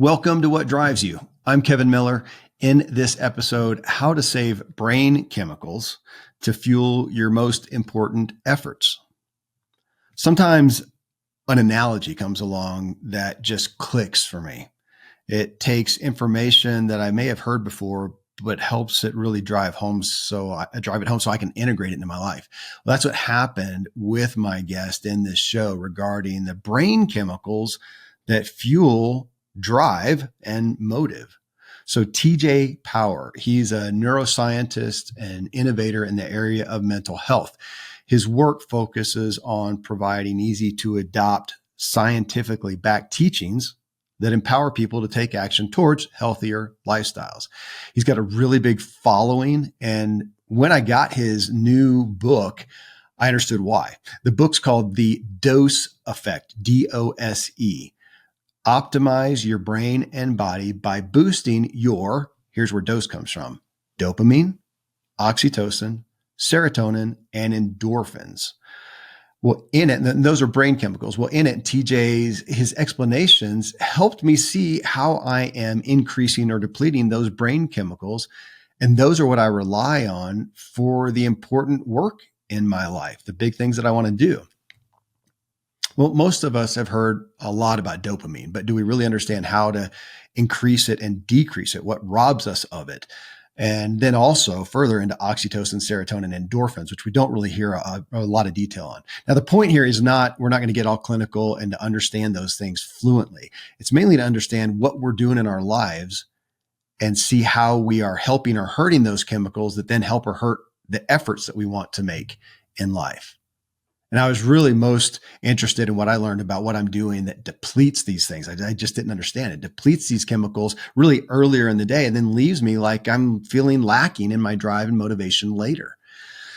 Welcome to What Drives You. I'm Kevin Miller. In this episode, how to save brain chemicals to fuel your most important efforts. Sometimes an analogy comes along that just clicks for me. It takes information that I may have heard before, but helps it really drive it home so I can integrate it into my life. Well, that's what happened with my guest in this show regarding the brain chemicals that fuel drive and motive. So TJ Power, he's a neuroscientist and innovator in the area of mental health. His work focuses on providing easy to adopt, scientifically backed teachings that empower people to take action towards healthier lifestyles. He's got a really big following. And when I got his new book, I understood why. The book's called The Dose Effect, DOSE. Optimize your brain and body by boosting your, here's where dose comes from, dopamine, oxytocin, serotonin, and endorphins. Well, in it, and those are brain chemicals. Well, in it, his explanations helped me see how I am increasing or depleting those brain chemicals. And those are what I rely on for the important work in my life, the big things that I want to do. Well, most of us have heard a lot about dopamine, but do we really understand how to increase it and decrease it? What robs us of it? And then also further into oxytocin, serotonin, and endorphins, which we don't really hear a lot of detail on. Now, the point here is we're not going to get all clinical and to understand those things fluently. It's mainly to understand what we're doing in our lives and see how we are helping or hurting those chemicals that then help or hurt the efforts that we want to make in life. And I was really most interested in what I learned about what I'm doing that depletes these things. I just didn't understand it. Depletes these chemicals really earlier in the day and then leaves me like I'm feeling lacking in my drive and motivation later.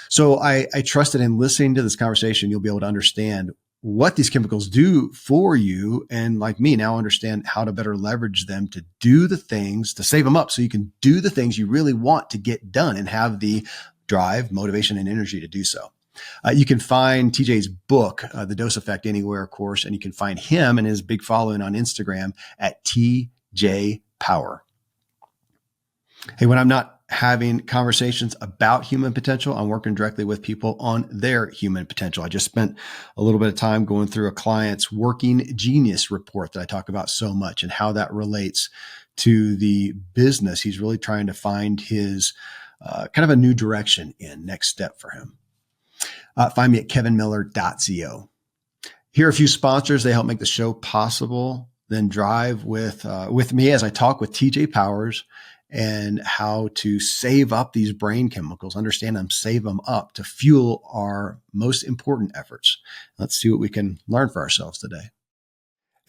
So I trusted in listening to this conversation, you'll be able to understand what these chemicals do for you. And like me, now understand how to better leverage them to do the things, to save them up so you can do the things you really want to get done and have the drive, motivation, and energy to do so. You can find TJ's book, The Dose Effect, anywhere, of course, and you can find him and his big following on Instagram at TJ Power. Hey, when I'm not having conversations about human potential, I'm working directly with people on their human potential. I just spent a little bit of time going through a client's working genius report that I talk about so much and how that relates to the business. He's really trying to find his kind of a new direction in next step for him. Find me at kevinmiller.co. Here are a few sponsors. They help make the show possible. Then drive with me as I talk with TJ Powers and how to save up these brain chemicals, understand them, save them up to fuel our most important efforts. Let's see what we can learn for ourselves today.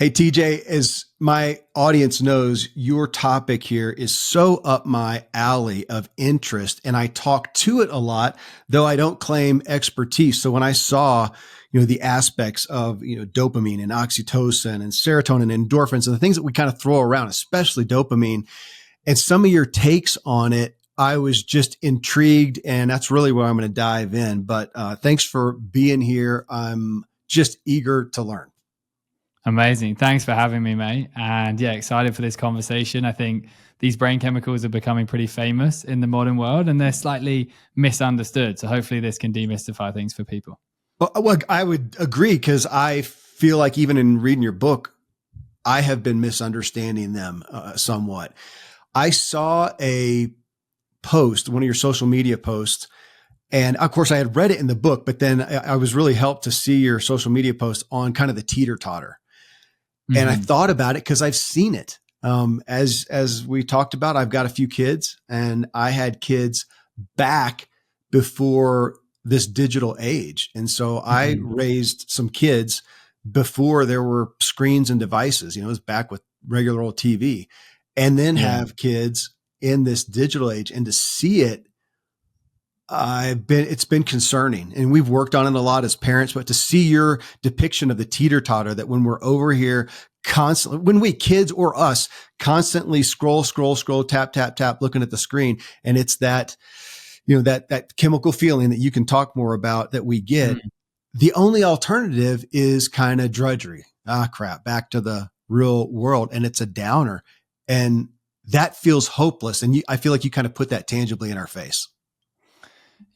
Hey, TJ, as my audience knows, your topic here is so up my alley of interest, and I talk to it a lot, though I don't claim expertise. So when I saw, the aspects of, dopamine and oxytocin and serotonin and endorphins and the things that we kind of throw around, especially dopamine, and some of your takes on it, I was just intrigued, and that's really where I'm going to dive in. But thanks for being here. I'm just eager to learn. Amazing. Thanks for having me, mate. And yeah, excited for this conversation. I think these brain chemicals are becoming pretty famous in the modern world and they're slightly misunderstood. So hopefully this can demystify things for people. Well, I would agree because I feel like even in reading your book, I have been misunderstanding them somewhat. I saw a post, one of your social media posts, and of course I had read it in the book, but then I was really helped to see your social media post on kind of the teeter-totter. Mm-hmm. And I thought about it because I've seen it. As we talked about, I've got a few kids and I had kids back before this digital age. And so I raised some kids before there were screens and devices, it was back with regular old TV, and then have kids in this digital age, and to see it, it's been concerning, and we've worked on it a lot as parents, but to see your depiction of the teeter-totter, that when we're over here constantly, when we kids or us constantly scroll, tap, looking at the screen. And it's that, that chemical feeling that you can talk more about that we get. The only alternative is kind of drudgery. Crap, back to the real world, and it's a downer. And that feels hopeless. And I feel like you kind of put that tangibly in our face.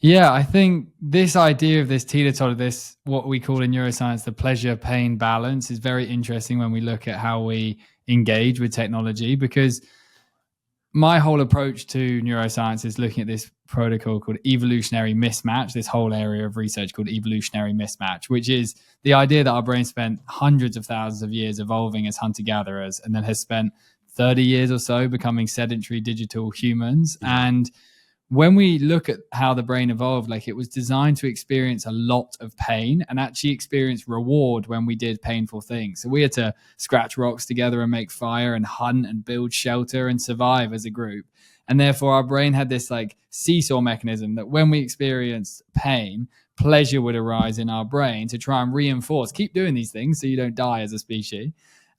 Yeah, I think this idea of this teeter-totter, this what we call in neuroscience the pleasure-pain balance, is very interesting when we look at how we engage with technology, because my whole approach to neuroscience is looking at this protocol called evolutionary mismatch, this whole area of research called evolutionary mismatch, which is the idea that our brain spent hundreds of thousands of years evolving as hunter-gatherers and then has spent 30 years or so becoming sedentary digital humans. Yeah. And when we look at how the brain evolved, like, it was designed to experience a lot of pain and actually experience reward when we did painful things. So we had to scratch rocks together and make fire and hunt and build shelter and survive as a group. And therefore our brain had this like seesaw mechanism that when we experienced pain, pleasure would arise in our brain to try and reinforce, keep doing these things so you don't die as a species.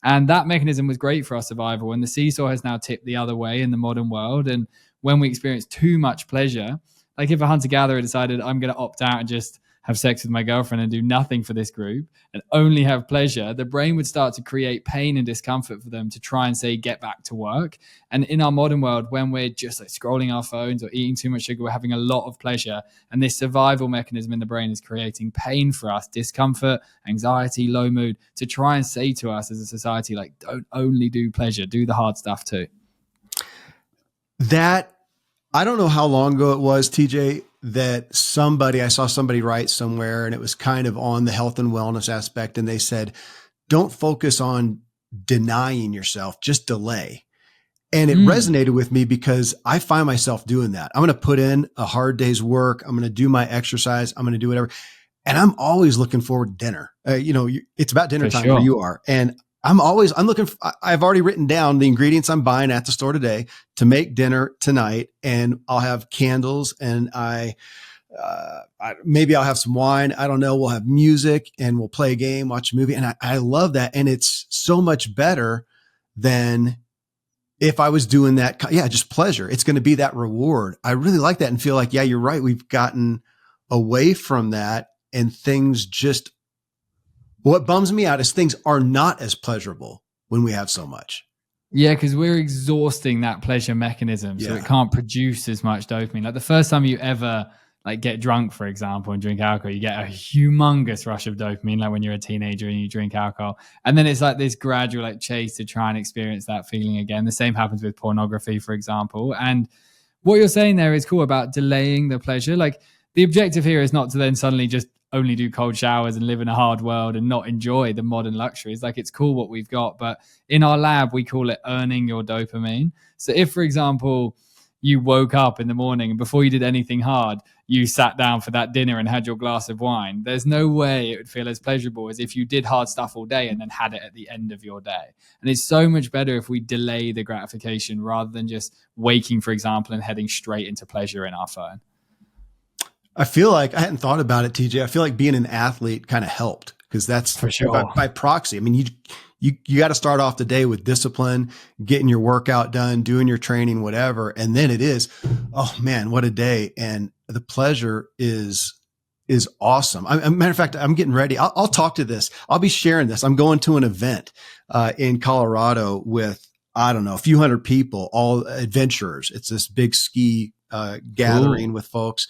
And that mechanism was great for our survival. And the seesaw has now tipped the other way in the modern world. And when we experience too much pleasure, like if a hunter-gatherer decided, I'm going to opt out and just have sex with my girlfriend and do nothing for this group and only have pleasure, the brain would start to create pain and discomfort for them to try and say, get back to work. And in our modern world, when we're just like scrolling our phones or eating too much sugar, we're having a lot of pleasure. And this survival mechanism in the brain is creating pain for us, discomfort, anxiety, low mood, to try and say to us as a society, like, don't only do pleasure, do the hard stuff too. That, I don't know how long ago it was, TJ, that I saw somebody write somewhere, and it was kind of on the health and wellness aspect. And they said, don't focus on denying yourself, just delay. And it resonated with me because I find myself doing that. I'm going to put in a hard day's work. I'm going to do my exercise. I'm going to do whatever. And I'm always looking forward to dinner. It's about dinner time where you are. And I'm looking, I've already written down the ingredients I'm buying at the store today to make dinner tonight. And I'll have candles, and maybe I'll have some wine. I don't know. We'll have music, and we'll play a game, watch a movie. And I love that. And it's so much better than if I was doing that. Yeah, just pleasure. It's going to be that reward. I really like that and feel like, yeah, you're right. We've gotten away from that, and things just, what bums me out is things are not as pleasurable when we have so much. Yeah, because we're exhausting that pleasure mechanism. So it can't produce as much dopamine. Like the first time you ever like get drunk, for example, and drink alcohol, you get a humongous rush of dopamine, like when you're a teenager and you drink alcohol. And then it's like this gradual like chase to try and experience that feeling again. The same happens with pornography, for example. And what you're saying there is cool about delaying the pleasure. Like the objective here is not to then suddenly just only do cold showers and live in a hard world and not enjoy the modern luxuries. Like, it's cool what we've got, but in our lab, we call it earning your dopamine. So if, for example, you woke up in the morning and before you did anything hard, you sat down for that dinner and had your glass of wine, there's no way it would feel as pleasurable as if you did hard stuff all day and then had it at the end of your day. And it's so much better if we delay the gratification rather than just waking, for example, and heading straight into pleasure in our phone. I feel like I hadn't thought about it, TJ. I feel like being an athlete kind of helped, because that's for sure by proxy. I mean, you got to start off the day with discipline, getting your workout done, doing your training, whatever. And then it is, oh man, what a day. And the pleasure is awesome. Matter of fact, I'm getting ready. I'll talk to this. I'll be sharing this. I'm going to an event in Colorado with, I don't know, a few hundred people, all adventurers. It's this big ski gathering with folks.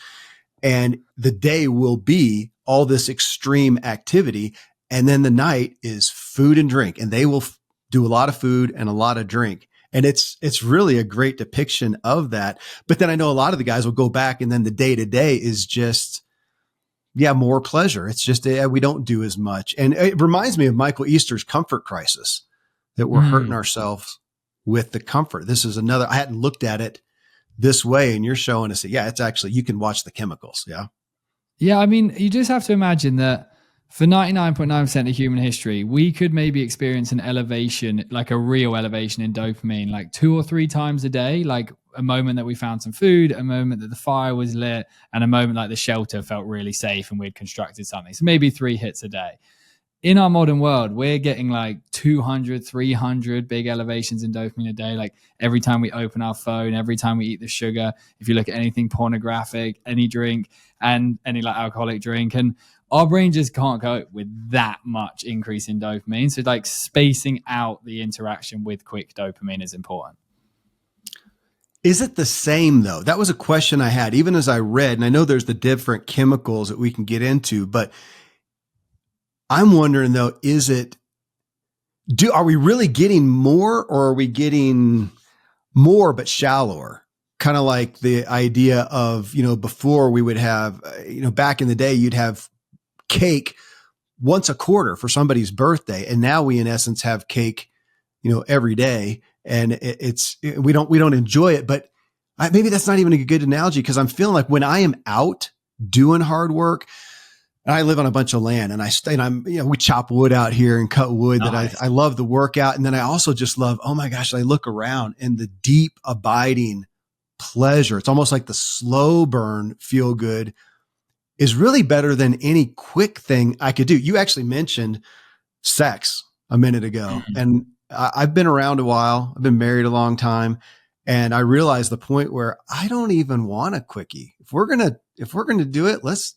And the day will be all this extreme activity. And then the night is food and drink. And they will do a lot of food and a lot of drink. And it's really a great depiction of that. But then I know a lot of the guys will go back, and then the day to day is just, more pleasure. It's just, we don't do as much. And it reminds me of Michael Easter's comfort crisis, that we're hurting ourselves with the comfort. This is another, I hadn't looked at it this way, and you're showing us that, it's actually, you can watch the chemicals. Yeah. I mean, you just have to imagine that for 99.9% of human history, we could maybe experience an elevation, like a real elevation in dopamine, like 2 or 3 times a day, like a moment that we found some food, a moment that the fire was lit, and a moment like the shelter felt really safe and we'd constructed something. So maybe 3 hits a day. In our modern world, we're getting like 200, 300 big elevations in dopamine a day. Like every time we open our phone, every time we eat the sugar, if you look at anything pornographic, any drink, and any like alcoholic drink. And our brain just can't cope with that much increase in dopamine. So like spacing out the interaction with quick dopamine is important. Is it the same though? That was a question I had, even as I read, and I know there's the different chemicals that we can get into, but I'm wondering though, are we really getting more, or are we getting more but shallower? Kind of like the idea of, before we would have, back in the day, you'd have cake once a quarter for somebody's birthday. And now we in essence have cake, every day. And we don't enjoy it, but maybe that's not even a good analogy, because I'm feeling like when I am out doing hard work, and I live on a bunch of land, and we chop wood out here and cut wood. Nice. That I love the workout. And then I also just love, oh my gosh, I look around and the deep abiding pleasure. It's almost like the slow burn feel good is really better than any quick thing I could do. You actually mentioned sex a minute ago, and I've been around a while. I've been married a long time, and I realized the point where I don't even want a quickie. If we're gonna do it, let's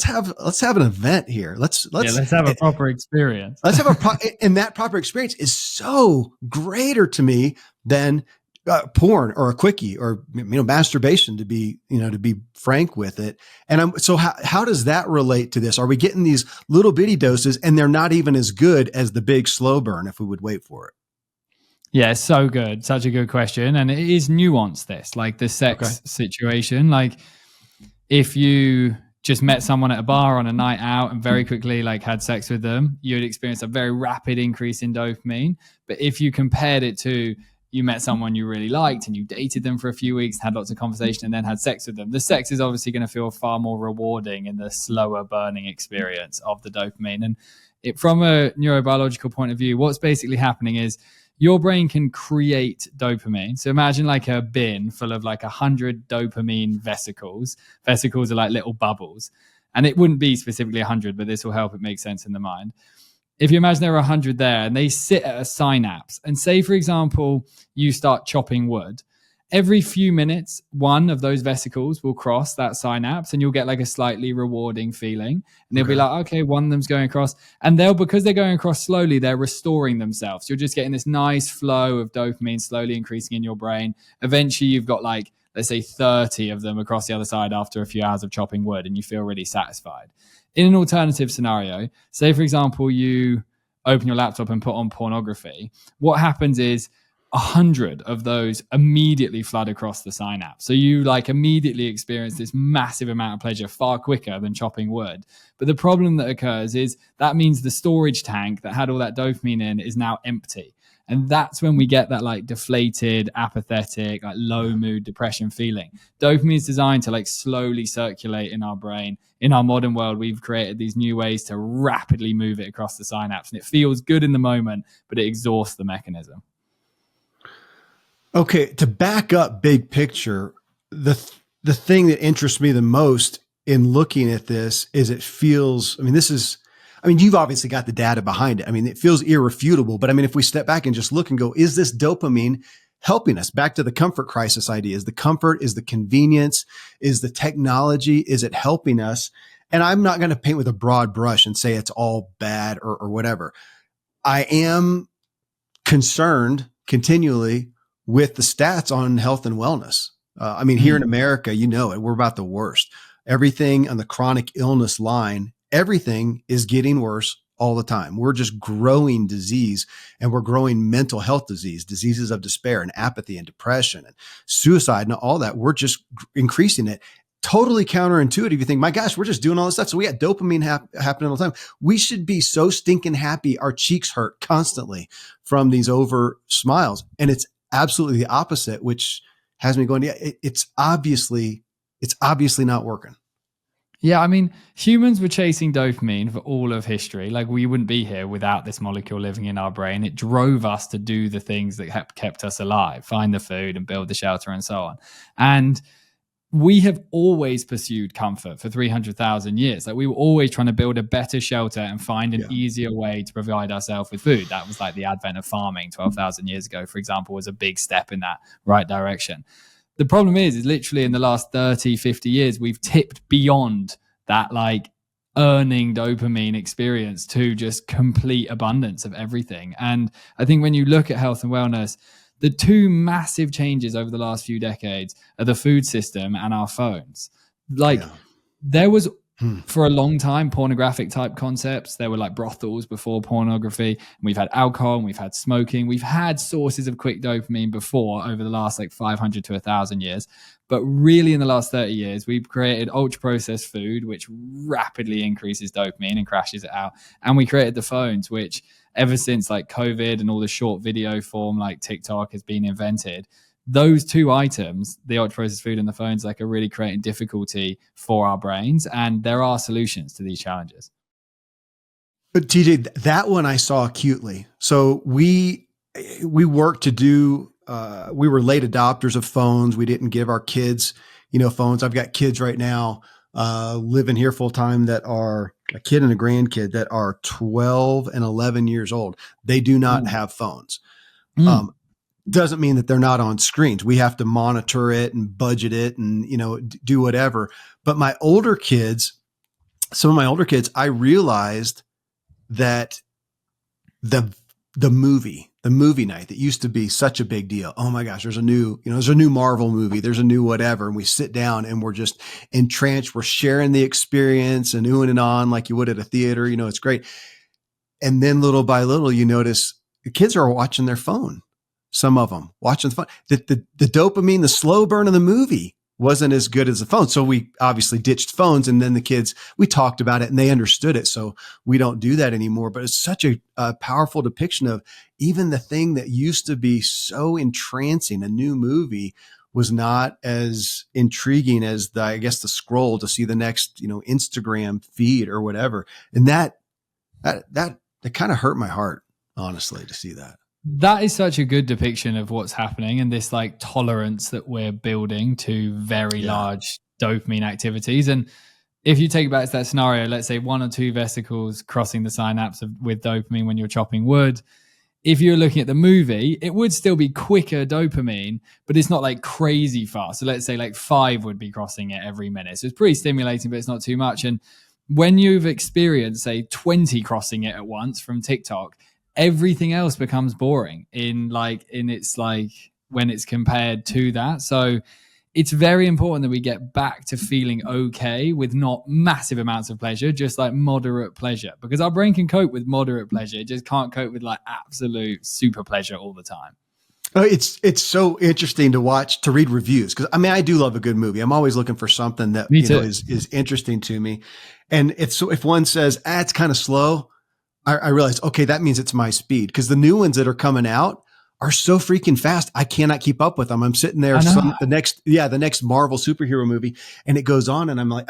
have an event here. Let's have a proper experience. And that proper experience is so greater to me than porn or a quickie or masturbation, to be frank with it. And so how does that relate to this? Are we getting these little bitty doses and they're not even as good as the big slow burn if we would wait for it? Yeah, so good. Such a good question. And it is nuanced, this, like the sex situation. Like if you just met someone at a bar on a night out and very quickly like had sex with them, you'd experience a very rapid increase in dopamine. But if you compared it to, you met someone you really liked and you dated them for a few weeks, had lots of conversation, and then had sex with them, the sex is obviously going to feel far more rewarding in the slower burning experience of the dopamine. And from a neurobiological point of view, what's basically happening is your brain can create dopamine. So imagine like a bin full of like 100 dopamine vesicles. Vesicles are like little bubbles. And it wouldn't be specifically 100, but this will help it make sense in the mind. If you imagine there are 100 there and they sit at a synapse, and say, for example, you start chopping wood, every few minutes, one of those vesicles will cross that synapse and you'll get like a slightly rewarding feeling. And they'll be like, okay, one of them's going across. And because they're going across slowly, they're restoring themselves. You're just getting this nice flow of dopamine slowly increasing in your brain. Eventually, you've got like, let's say 30 of them across the other side after a few hours of chopping wood, and you feel really satisfied. In an alternative scenario, say, for example, you open your laptop and put on pornography, what happens is 100 of those immediately flood across the synapse. So you like immediately experience this massive amount of pleasure far quicker than chopping wood. But the problem that occurs is that means the storage tank that had all that dopamine in is now empty. And that's when we get that like deflated, apathetic, like low mood depression feeling. Dopamine is designed to like slowly circulate in our brain. In our modern world, we've created these new ways to rapidly move it across the synapse. And it feels good in the moment, but it exhausts the mechanism. Okay, to back up big picture, the thing that interests me the most in looking at this is it feels, you've obviously got the data behind it. It feels irrefutable, but if we step back and just look and go, is this dopamine helping us? Back to the comfort crisis idea. Is the comfort, is the convenience, is the technology, is it helping us? And I'm not going to paint with a broad brush and say it's all bad or whatever. I am concerned continually with the stats on health and wellness. Here in America, we're about the worst. Everything on the chronic illness line, everything is getting worse all the time. We're just growing disease, and we're growing mental health diseases of despair and apathy and depression and suicide and all that. We're just increasing it. Totally counterintuitive. You think, my gosh, we're just doing all this stuff. So we got dopamine happening all the time. We should be so stinking happy. Our cheeks hurt constantly from these over smiles. And it's absolutely the opposite, which has me going, it's obviously not working. Yeah, humans were chasing dopamine for all of history. Like, we wouldn't be here without this molecule living in our brain. It drove us to do the things that kept us alive, find the food and build the shelter and so on. And we have always pursued comfort for 300,000 years. Like, we were always trying to build a better shelter and find an easier way to provide ourselves with food. That was like the advent of farming 12,000 years ago, for example, was a big step in that right direction. The problem is literally in the last 30, 50 years, we've tipped beyond that like earning dopamine experience to just complete abundance of everything. And I think when you look at health and wellness, the two massive changes over the last few decades are the food system and our phones. Like Yeah. there was Hmm. for a long time pornographic type concepts. There were like brothels before pornography, and we've had alcohol and we've had smoking. We've had sources of quick dopamine before over the last like 500 to 1,000 years. But really in the last 30 years, we've created ultra processed food, which rapidly increases dopamine and crashes it out. And we created the phones, which ever since like COVID and all the short video form like TikTok has been invented, those two items, the ultra processed food and the phones, like are really creating difficulty for our brains. And there are solutions to these challenges. But TJ, that one I saw acutely. So we worked to do. We were late adopters of phones. We didn't give our kids, phones. I've got kids right now living here full time that are a kid and a grandkid that are 12 and 11 years old. They do not have phones. Doesn't mean that they're not on screens. We have to monitor it and budget it and, do whatever. But some of my older kids, I realized that the movie night that used to be such a big deal. Oh my gosh, there's a new Marvel movie, there's a new whatever. And we sit down and we're just entranced. We're sharing the experience and oohing and on like you would at a theater. It's great. And then little by little, you notice the kids are watching their phone. Some of them watching the phone. The dopamine, the slow burn of the movie wasn't as good as the phone. So we obviously ditched phones, and then the kids, we talked about it and they understood it. So we don't do that anymore, but it's such a powerful depiction of even the thing that used to be so entrancing. A new movie was not as intriguing as the scroll to see the next, Instagram feed or whatever. And that kind of hurt my heart, honestly, to see that. That is such a good depiction of what's happening and this like tolerance that we're building to very large dopamine activities. And if you take it back to that scenario, let's say one or two vesicles crossing the synapse with dopamine when you're chopping wood. If you're looking at the movie, it would still be quicker dopamine, but it's not like crazy fast. So let's say like 5 would be crossing it every minute. So it's pretty stimulating, but it's not too much. And when you've experienced, say, 20 crossing it at once from TikTok, everything else becomes boring in its like when it's compared to that. So it's very important that we get back to feeling okay with not massive amounts of pleasure, just like moderate pleasure, because our brain can cope with moderate pleasure. It just can't cope with like absolute super pleasure all the time. It's so interesting to read reviews, because I do love a good movie. I'm always looking for something that is interesting to me. And if one says it's kind of slow, I realized, okay, that means it's my speed, because the new ones that are coming out are so freaking fast. I cannot keep up with them. I'm sitting there, the next Marvel superhero movie, and it goes on, and I'm like,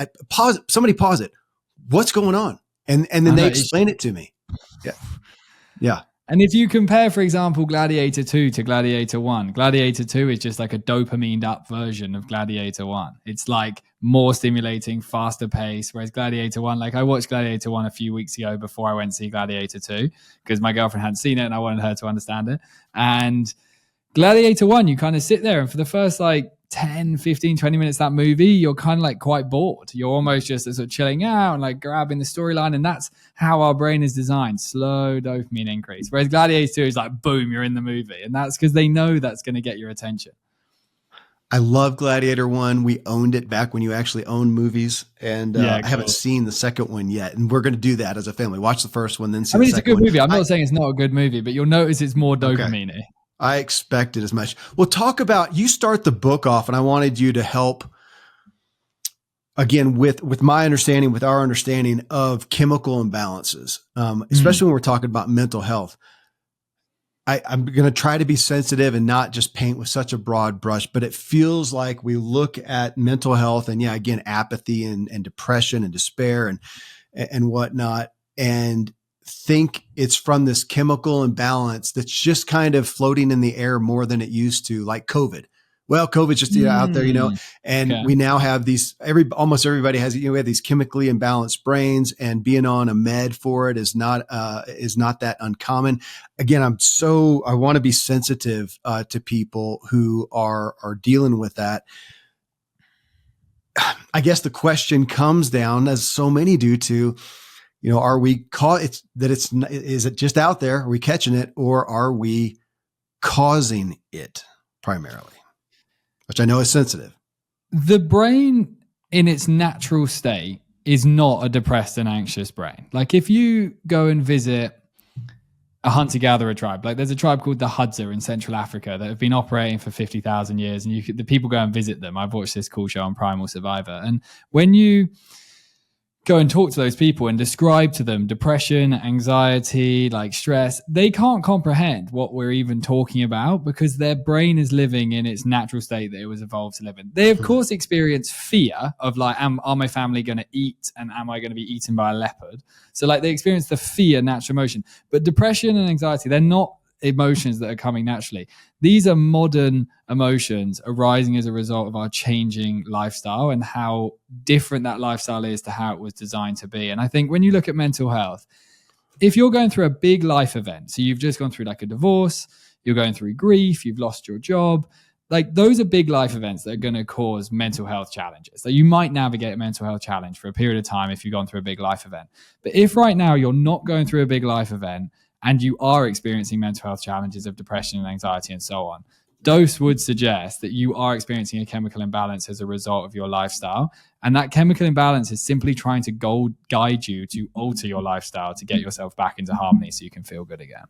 somebody pause it. What's going on? And then they explain it to me. Yeah. Yeah. And if you compare, for example, Gladiator 2 to Gladiator 1, Gladiator 2 is just like a dopamine up version of Gladiator 1. It's like more stimulating, faster pace. Whereas Gladiator 1, like I watched Gladiator 1 a few weeks ago before I went to see Gladiator 2 because my girlfriend hadn't seen it and I wanted her to understand it. And Gladiator 1, you kind of sit there and for the first like 10, 15, 20 minutes of that movie, you're kind of like quite bored. You're almost just sort of chilling out and like grabbing the storyline. And that's how our brain is designed. Slow dopamine increase. Whereas Gladiator 2 is like, boom, you're in the movie. And that's because they know that's going to get your attention. I love Gladiator 1. We owned it back when you actually owned movies. And I haven't seen the second one yet. And we're going to do that as a family. Watch the first one, then see the second one. It's a good movie. I'm not saying it's not a good movie, but you'll notice it's more dopamine-y. Okay. I expected as much. Well, talk about, you start the book off, and I wanted you to help again with my understanding, with our understanding of chemical imbalances, especially when we're talking about mental health. I'm going to try to be sensitive and not just paint with such a broad brush, but it feels like we look at mental health and again, apathy and depression and despair and whatnot, and think it's from this chemical imbalance that's just kind of floating in the air more than it used to, like COVID. Well, COVID's just out there, and we now have almost everybody has, we have these chemically imbalanced brains, and being on a med for it is not that uncommon. Again, I want to be sensitive to people who are dealing with that. I guess the question comes down, as so many do, to, are we caught? Is it just out there? Are we catching it, or are we causing it primarily? Which I know is sensitive. The brain in its natural state is not a depressed and anxious brain. Like if you go and visit a hunter-gatherer tribe, like there's a tribe called the Hadza in Central Africa that have been operating for 50,000 years, and the people go and visit them. I've watched this cool show on Primal Survivor, and when you go and talk to those people and describe to them depression, anxiety, like stress, they can't comprehend what we're even talking about because their brain is living in its natural state that it was evolved to live in. They, of course, experience fear of like, are my family going to eat, and am I going to be eaten by a leopard? So like they experience the fear, natural emotion. But depression and anxiety, they're not emotions that are coming naturally. These are modern emotions arising as a result of our changing lifestyle and how different that lifestyle is to how it was designed to be. And I think when you look at mental health, if you're going through a big life event, so you've just gone through like a divorce, you're going through grief, you've lost your job, like those are big life events that are going to cause mental health challenges. So you might navigate a mental health challenge for a period of time if you've gone through a big life event. But if right now you're not going through a big life event and you are experiencing mental health challenges of depression and anxiety and so on, dose would suggest that you are experiencing a chemical imbalance as a result of your lifestyle. And that chemical imbalance is simply trying to guide you to alter your lifestyle to get yourself back into harmony so you can feel good again.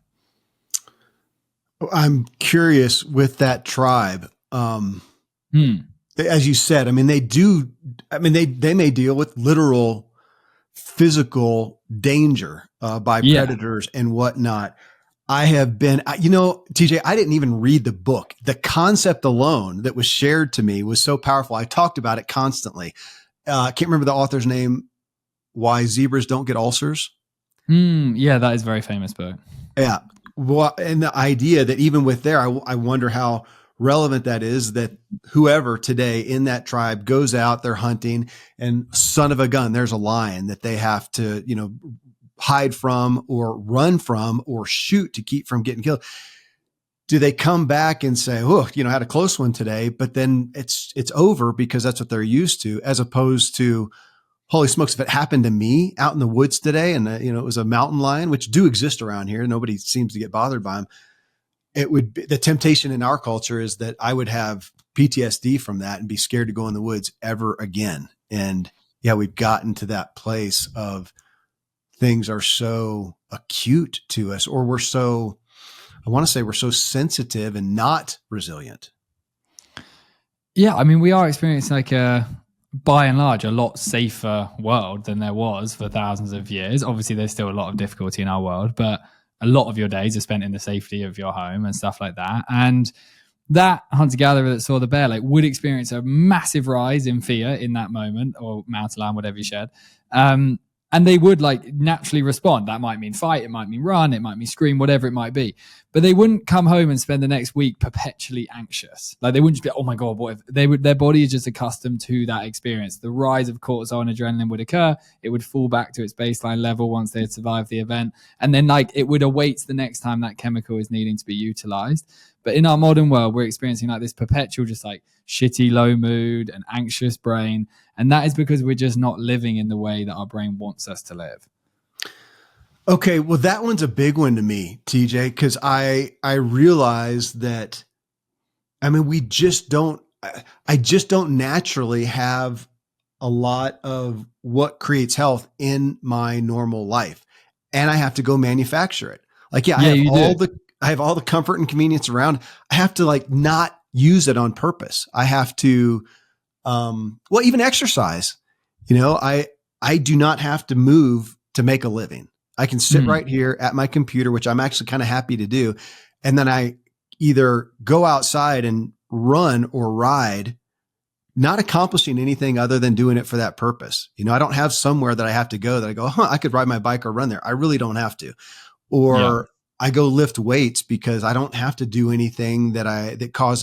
I'm curious with that tribe. As you said, I mean, they may deal with literal physical danger by predators and whatnot. I have been, TJ, I didn't even read the book. The concept alone that was shared to me was so powerful. I talked about it constantly. I can't remember the author's name. Why Zebras Don't Get Ulcers. Yeah, that is a very famous book. Yeah. Well, and the idea that even with there, I wonder how relevant that is, that whoever today in that tribe goes out, they're hunting, and son of a gun, there's a lion that they have to, hide from or run from or shoot to keep from getting killed. Do they come back and say, oh, I had a close one today, but then it's over because that's what they're used to, as opposed to, holy smokes, if it happened to me out in the woods today and, it was a mountain lion, which do exist around here, nobody seems to get bothered by them. It would be, the temptation in our culture is that I would have PTSD from that and be scared to go in the woods ever again. And yeah, we've gotten to that place of things are so acute to us, or we're so sensitive and not resilient. Yeah. I mean, we are experiencing like by and large, a lot safer world than there was for thousands of years. Obviously, there's still a lot of difficulty in our world, but a lot of your days are spent in the safety of your home and stuff like that. And that hunter-gatherer that saw the bear like would experience a massive rise in fear in that moment, or mountain lion, whatever you said. And they would like naturally respond. That might mean fight, it might mean run, it might mean scream, whatever it might be. But they wouldn't come home and spend the next week perpetually anxious. Like they wouldn't just be, oh my God, what if their body is just accustomed to that experience. The rise of cortisol and adrenaline would occur. It would fall back to its baseline level once they had survived the event. And then like it would await the next time that chemical is needing to be utilized. But in our modern world, we're experiencing like this perpetual, just like shitty, low mood and anxious brain. And that is because we're just not living in the way that our brain wants us to live. Okay. Well, that one's a big one to me, TJ, because I realize that, I mean, I just don't naturally have a lot of what creates health in my normal life. And I have to go manufacture it. Like, I have all the comfort and convenience around. I have to like not use it on purpose. I have to, even exercise, I do not have to move to make a living. I can sit right here at my computer, which I'm actually kind of happy to do. And then I either go outside and run or ride, not accomplishing anything other than doing it for that purpose. I don't have somewhere that I have to go that I go, I could ride my bike or run there. I really don't have to. Or I go lift weights because I don't have to do anything that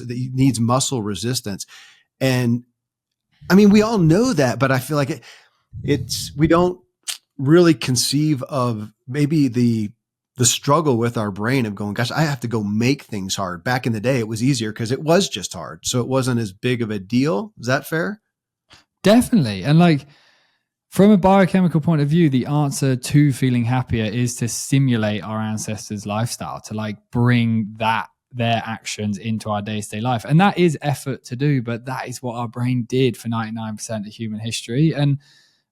needs muscle resistance. And I mean, we all know that, but I feel like we don't really conceive of maybe the struggle with our brain of going, gosh, I have to go make things hard. Back in the day, it was easier because it was just hard. So it wasn't as big of a deal. Is that fair? Definitely. And like, from a biochemical point of view, the answer to feeling happier is to simulate our ancestors' lifestyle, to like bring their actions into our day-to-day life. And that is effort to do, but that is what our brain did for 99% of human history. And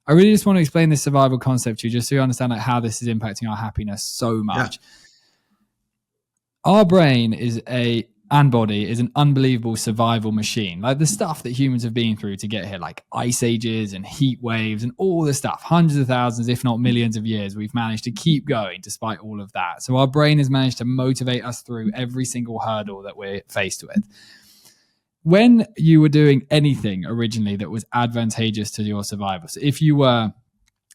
I really just want to explain this survival concept to you, just so you understand like how this is impacting our happiness so much. Yeah. Our brain and body is an unbelievable survival machine. Like the stuff that humans have been through to get here, like ice ages and heat waves and all the stuff, hundreds of thousands, if not millions of years, we've managed to keep going despite all of that. So our brain has managed to motivate us through every single hurdle that we're faced with. When you were doing anything originally that was advantageous to your survival, so if you were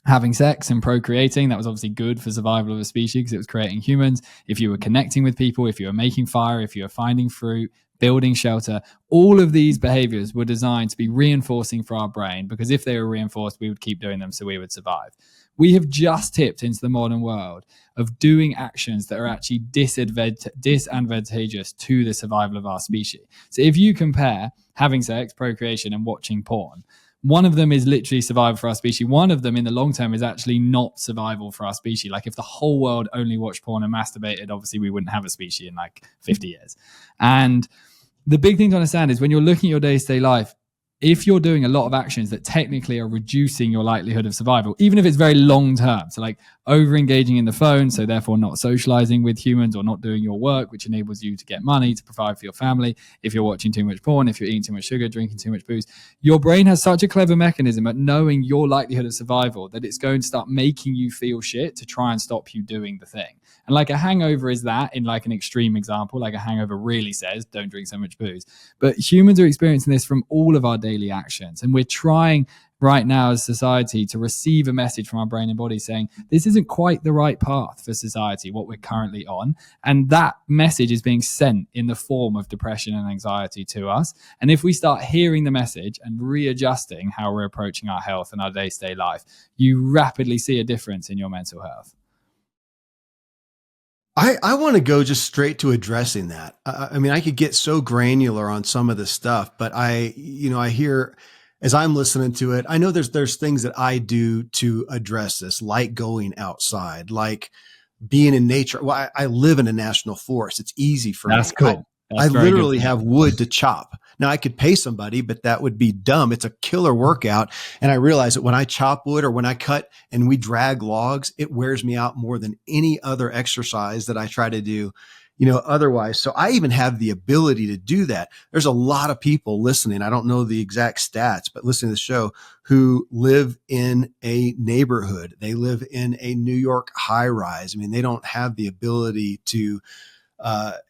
having sex and procreating, that was obviously good for survival of a species because it was creating humans. If you were connecting with people, if you were making fire, if you were finding fruit, building shelter, all of these behaviors were designed to be reinforcing for our brain, because if they were reinforced, we would keep doing them so we would survive. We have just tipped into the modern world of doing actions that are actually disadvantageous to the survival of our species. So if you compare having sex, procreation, and watching porn, one of them is literally survival for our species. One of them in the long term is actually not survival for our species. Like if the whole world only watched porn and masturbated, obviously we wouldn't have a species in like 50 years. And the big thing to understand is when you're looking at your day-to-day life, if you're doing a lot of actions that technically are reducing your likelihood of survival, even if it's very long term, so like over engaging in the phone, so therefore not socializing with humans or not doing your work, which enables you to get money to provide for your family, if you're watching too much porn, if you're eating too much sugar, drinking too much booze, your brain has such a clever mechanism at knowing your likelihood of survival that it's going to start making you feel shit to try and stop you doing the thing. And like a hangover is that in like an extreme example, like a hangover really says, don't drink so much booze. But humans are experiencing this from all of our daily actions. And we're trying right now as society to receive a message from our brain and body saying, this isn't quite the right path for society, what we're currently on. And that message is being sent in the form of depression and anxiety to us. And if we start hearing the message and readjusting how we're approaching our health and our day-to-day life, you rapidly see a difference in your mental health. I want to go just straight to addressing that. I mean, I could get so granular on some of this stuff, but I hear as I'm listening to it, I know there's things that I do to address this, like going outside, like being in nature. Well, I live in a national forest. It's easy for me. That's cool. I literally have wood to chop. Now I could pay somebody, but that would be dumb. It's a killer workout. And I realize that when I chop wood or when I cut and we drag logs, it wears me out more than any other exercise that I try to do, otherwise. So I even have the ability to do that. There's a lot of people listening. I don't know the exact stats, but listening to the show who live in a neighborhood. They live in a New York high rise. I mean, they don't have the ability to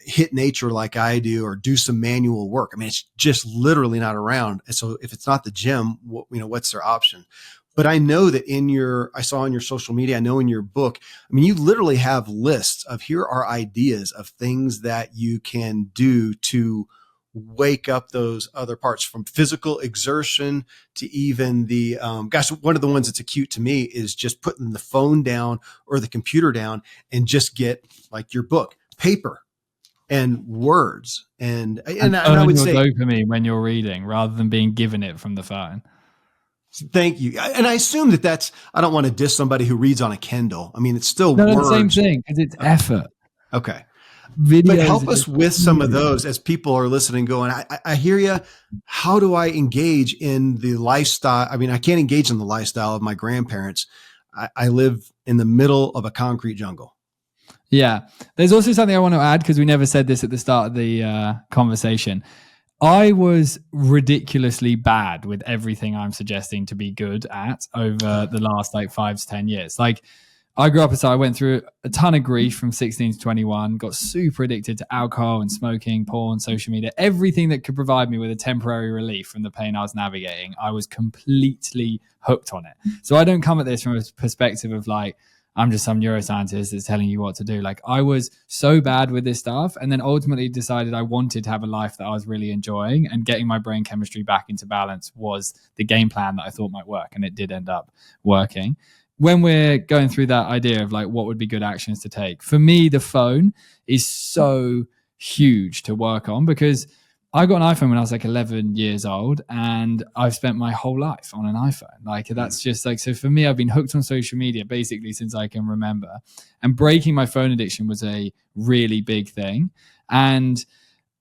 hit nature like I do or do some manual work. I mean, it's just literally not around. And so if it's not the gym, what's their option? But I know that I saw on your social media, I know in your book, I mean, you literally have lists of here are ideas of things that you can do to wake up those other parts, from physical exertion to even the, one of the ones that's acute to me is just putting the phone down or the computer down and just get like your book, paper and words. And I would say dopamine when you're reading rather than being given it from the phone. Thank you. And I assume I don't want to diss somebody who reads on a Kindle. I mean, it's still words. The same thing because it's effort. Okay. Videos, but help us with some of those as people are listening going, I hear you. How do I engage in the lifestyle? I mean, I can't engage in the lifestyle of my grandparents. I live in the middle of a concrete jungle. Yeah. There's also something I want to add because we never said this at the start of the conversation. I was ridiculously bad with everything I'm suggesting to be good at over the last 5 to 10 years. Like I grew up I went through a ton of grief from 16 to 21, got super addicted to alcohol and smoking, porn, social media, everything that could provide me with a temporary relief from the pain I was navigating. I was completely hooked on it. So I don't come at this from a perspective of I'm just some neuroscientist that's telling you what to do. I was so bad with this stuff and then ultimately decided I wanted to have a life that I was really enjoying, and getting my brain chemistry back into balance was the game plan that I thought might work. And it did end up working. When we're going through that idea of what would be good actions to take, for me, the phone is so huge to work on because I got an iPhone when I was like 11 years old, and I've spent my whole life on an iPhone. Like that's just like, so for me, I've been hooked on social media basically since I can remember, and breaking my phone addiction was a really big thing. And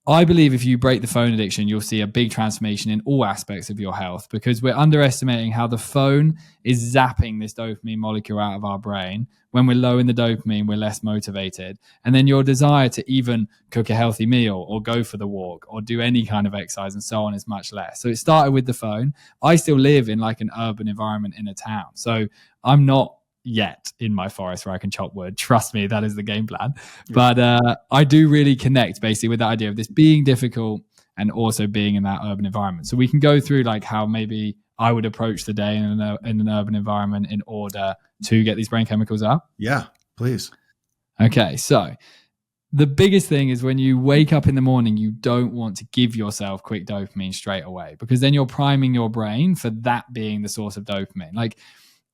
I believe if you break the phone addiction, you'll see a big transformation in all aspects of your health, because we're underestimating how the phone is zapping this dopamine molecule out of our brain. When we're low in the dopamine, we're less motivated. And then your desire to even cook a healthy meal or go for the walk or do any kind of exercise and so on is much less. So it started with the phone. I still live in like an urban environment in a town. So I'm not yet in my forest where I can chop wood. Trust me, that is the game plan. But I do really connect basically with that idea of this being difficult and also being in that urban environment. So we can go through like how maybe I would approach the day in an urban environment in order to get these brain chemicals up. Yeah, please. Okay, so the biggest thing is when you wake up in the morning, you don't want to give yourself quick dopamine straight away, because then you're priming your brain for that being the source of dopamine. Like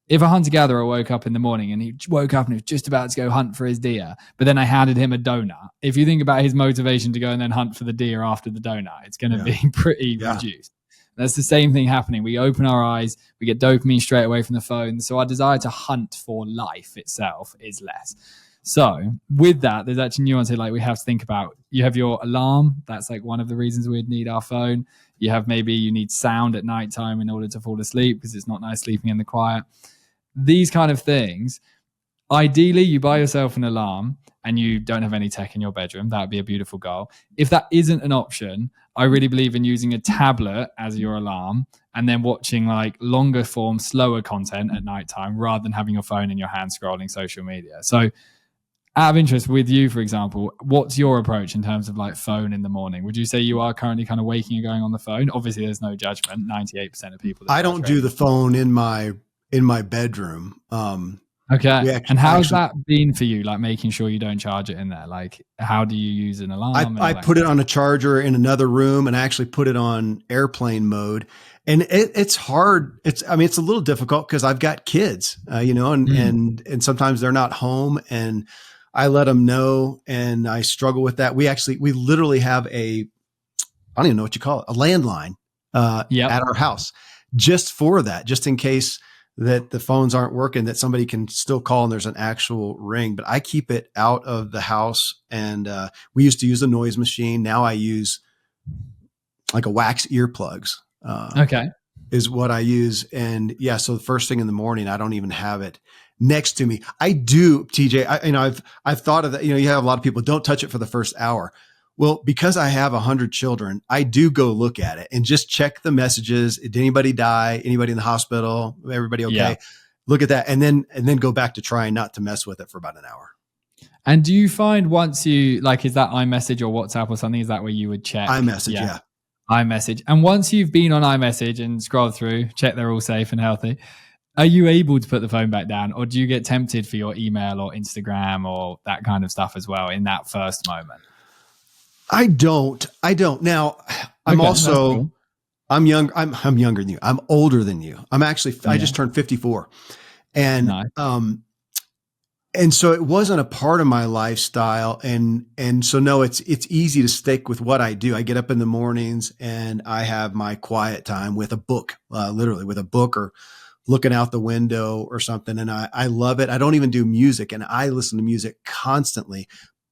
if a hunter-gatherer woke up in the morning and he woke up and he was just about to go hunt for his deer, but then I handed him a donut, if you think about his motivation to go and then hunt for the deer after the donut, it's going to be pretty reduced. That's the same thing happening. We open our eyes, we get dopamine straight away from the phone. So our desire to hunt for life itself is less. So with that, there's actually nuance here. Like we have to think about, you have your alarm. That's like one of the reasons we'd need our phone. You have maybe you need sound at nighttime in order to fall asleep, because it's not nice sleeping in the quiet. These kind of things, ideally you buy yourself an alarm and you don't have any tech in your bedroom. That would be a beautiful goal. If that isn't an option, I really believe in using a tablet as your alarm and then watching like longer form, slower content at nighttime rather than having your phone in your hand scrolling social media. So out of interest with you, for example, what's your approach in terms of like phone in the morning? Would you say you are currently kind of waking and going on the phone? Obviously there's no judgment. 98% of people. I don't do the phone in my bedroom. Okay. And how's that been for you? Like making sure you don't charge it in there? Like how do you use an alarm? I put it on a charger in another room and I actually put it on airplane mode. And it's hard. It's a little difficult because I've got kids, and sometimes they're not home and I let them know and I struggle with that. We literally have I don't even know what you call it, a landline at our house just for that, just in case that the phones aren't working, that somebody can still call and there's an actual ring. But I keep it out of the house. And we used to use a noise machine. Now I use like a wax earplugs. Is what I use. And so the first thing in the morning, I don't even have it next to me. I do, TJ. I've thought of that. You have a lot of people don't touch it for the first hour. Well, because I have 100 children, I do go look at it and just check the messages. Did anybody die? Anybody in the hospital? Everybody okay? Yeah. Look at that. And then go back to trying not to mess with it for about an hour. And do you find once you is that iMessage or WhatsApp or something? Is that where you would check? iMessage, yeah. iMessage. And once you've been on iMessage and scrolled through, check they're all safe and healthy, are you able to put the phone back down, or do you get tempted for your email or Instagram or that kind of stuff as well in that first moment? I don't. Now, I'm also, cool. I'm younger than you. I'm older than you. I just turned 54. And, nice. And so it wasn't a part of my lifestyle. And so, no, it's easy to stick with what I do. I get up in the mornings and I have my quiet time with a book, literally with a book or looking out the window or something. And I love it. I don't even do music, and I listen to music constantly.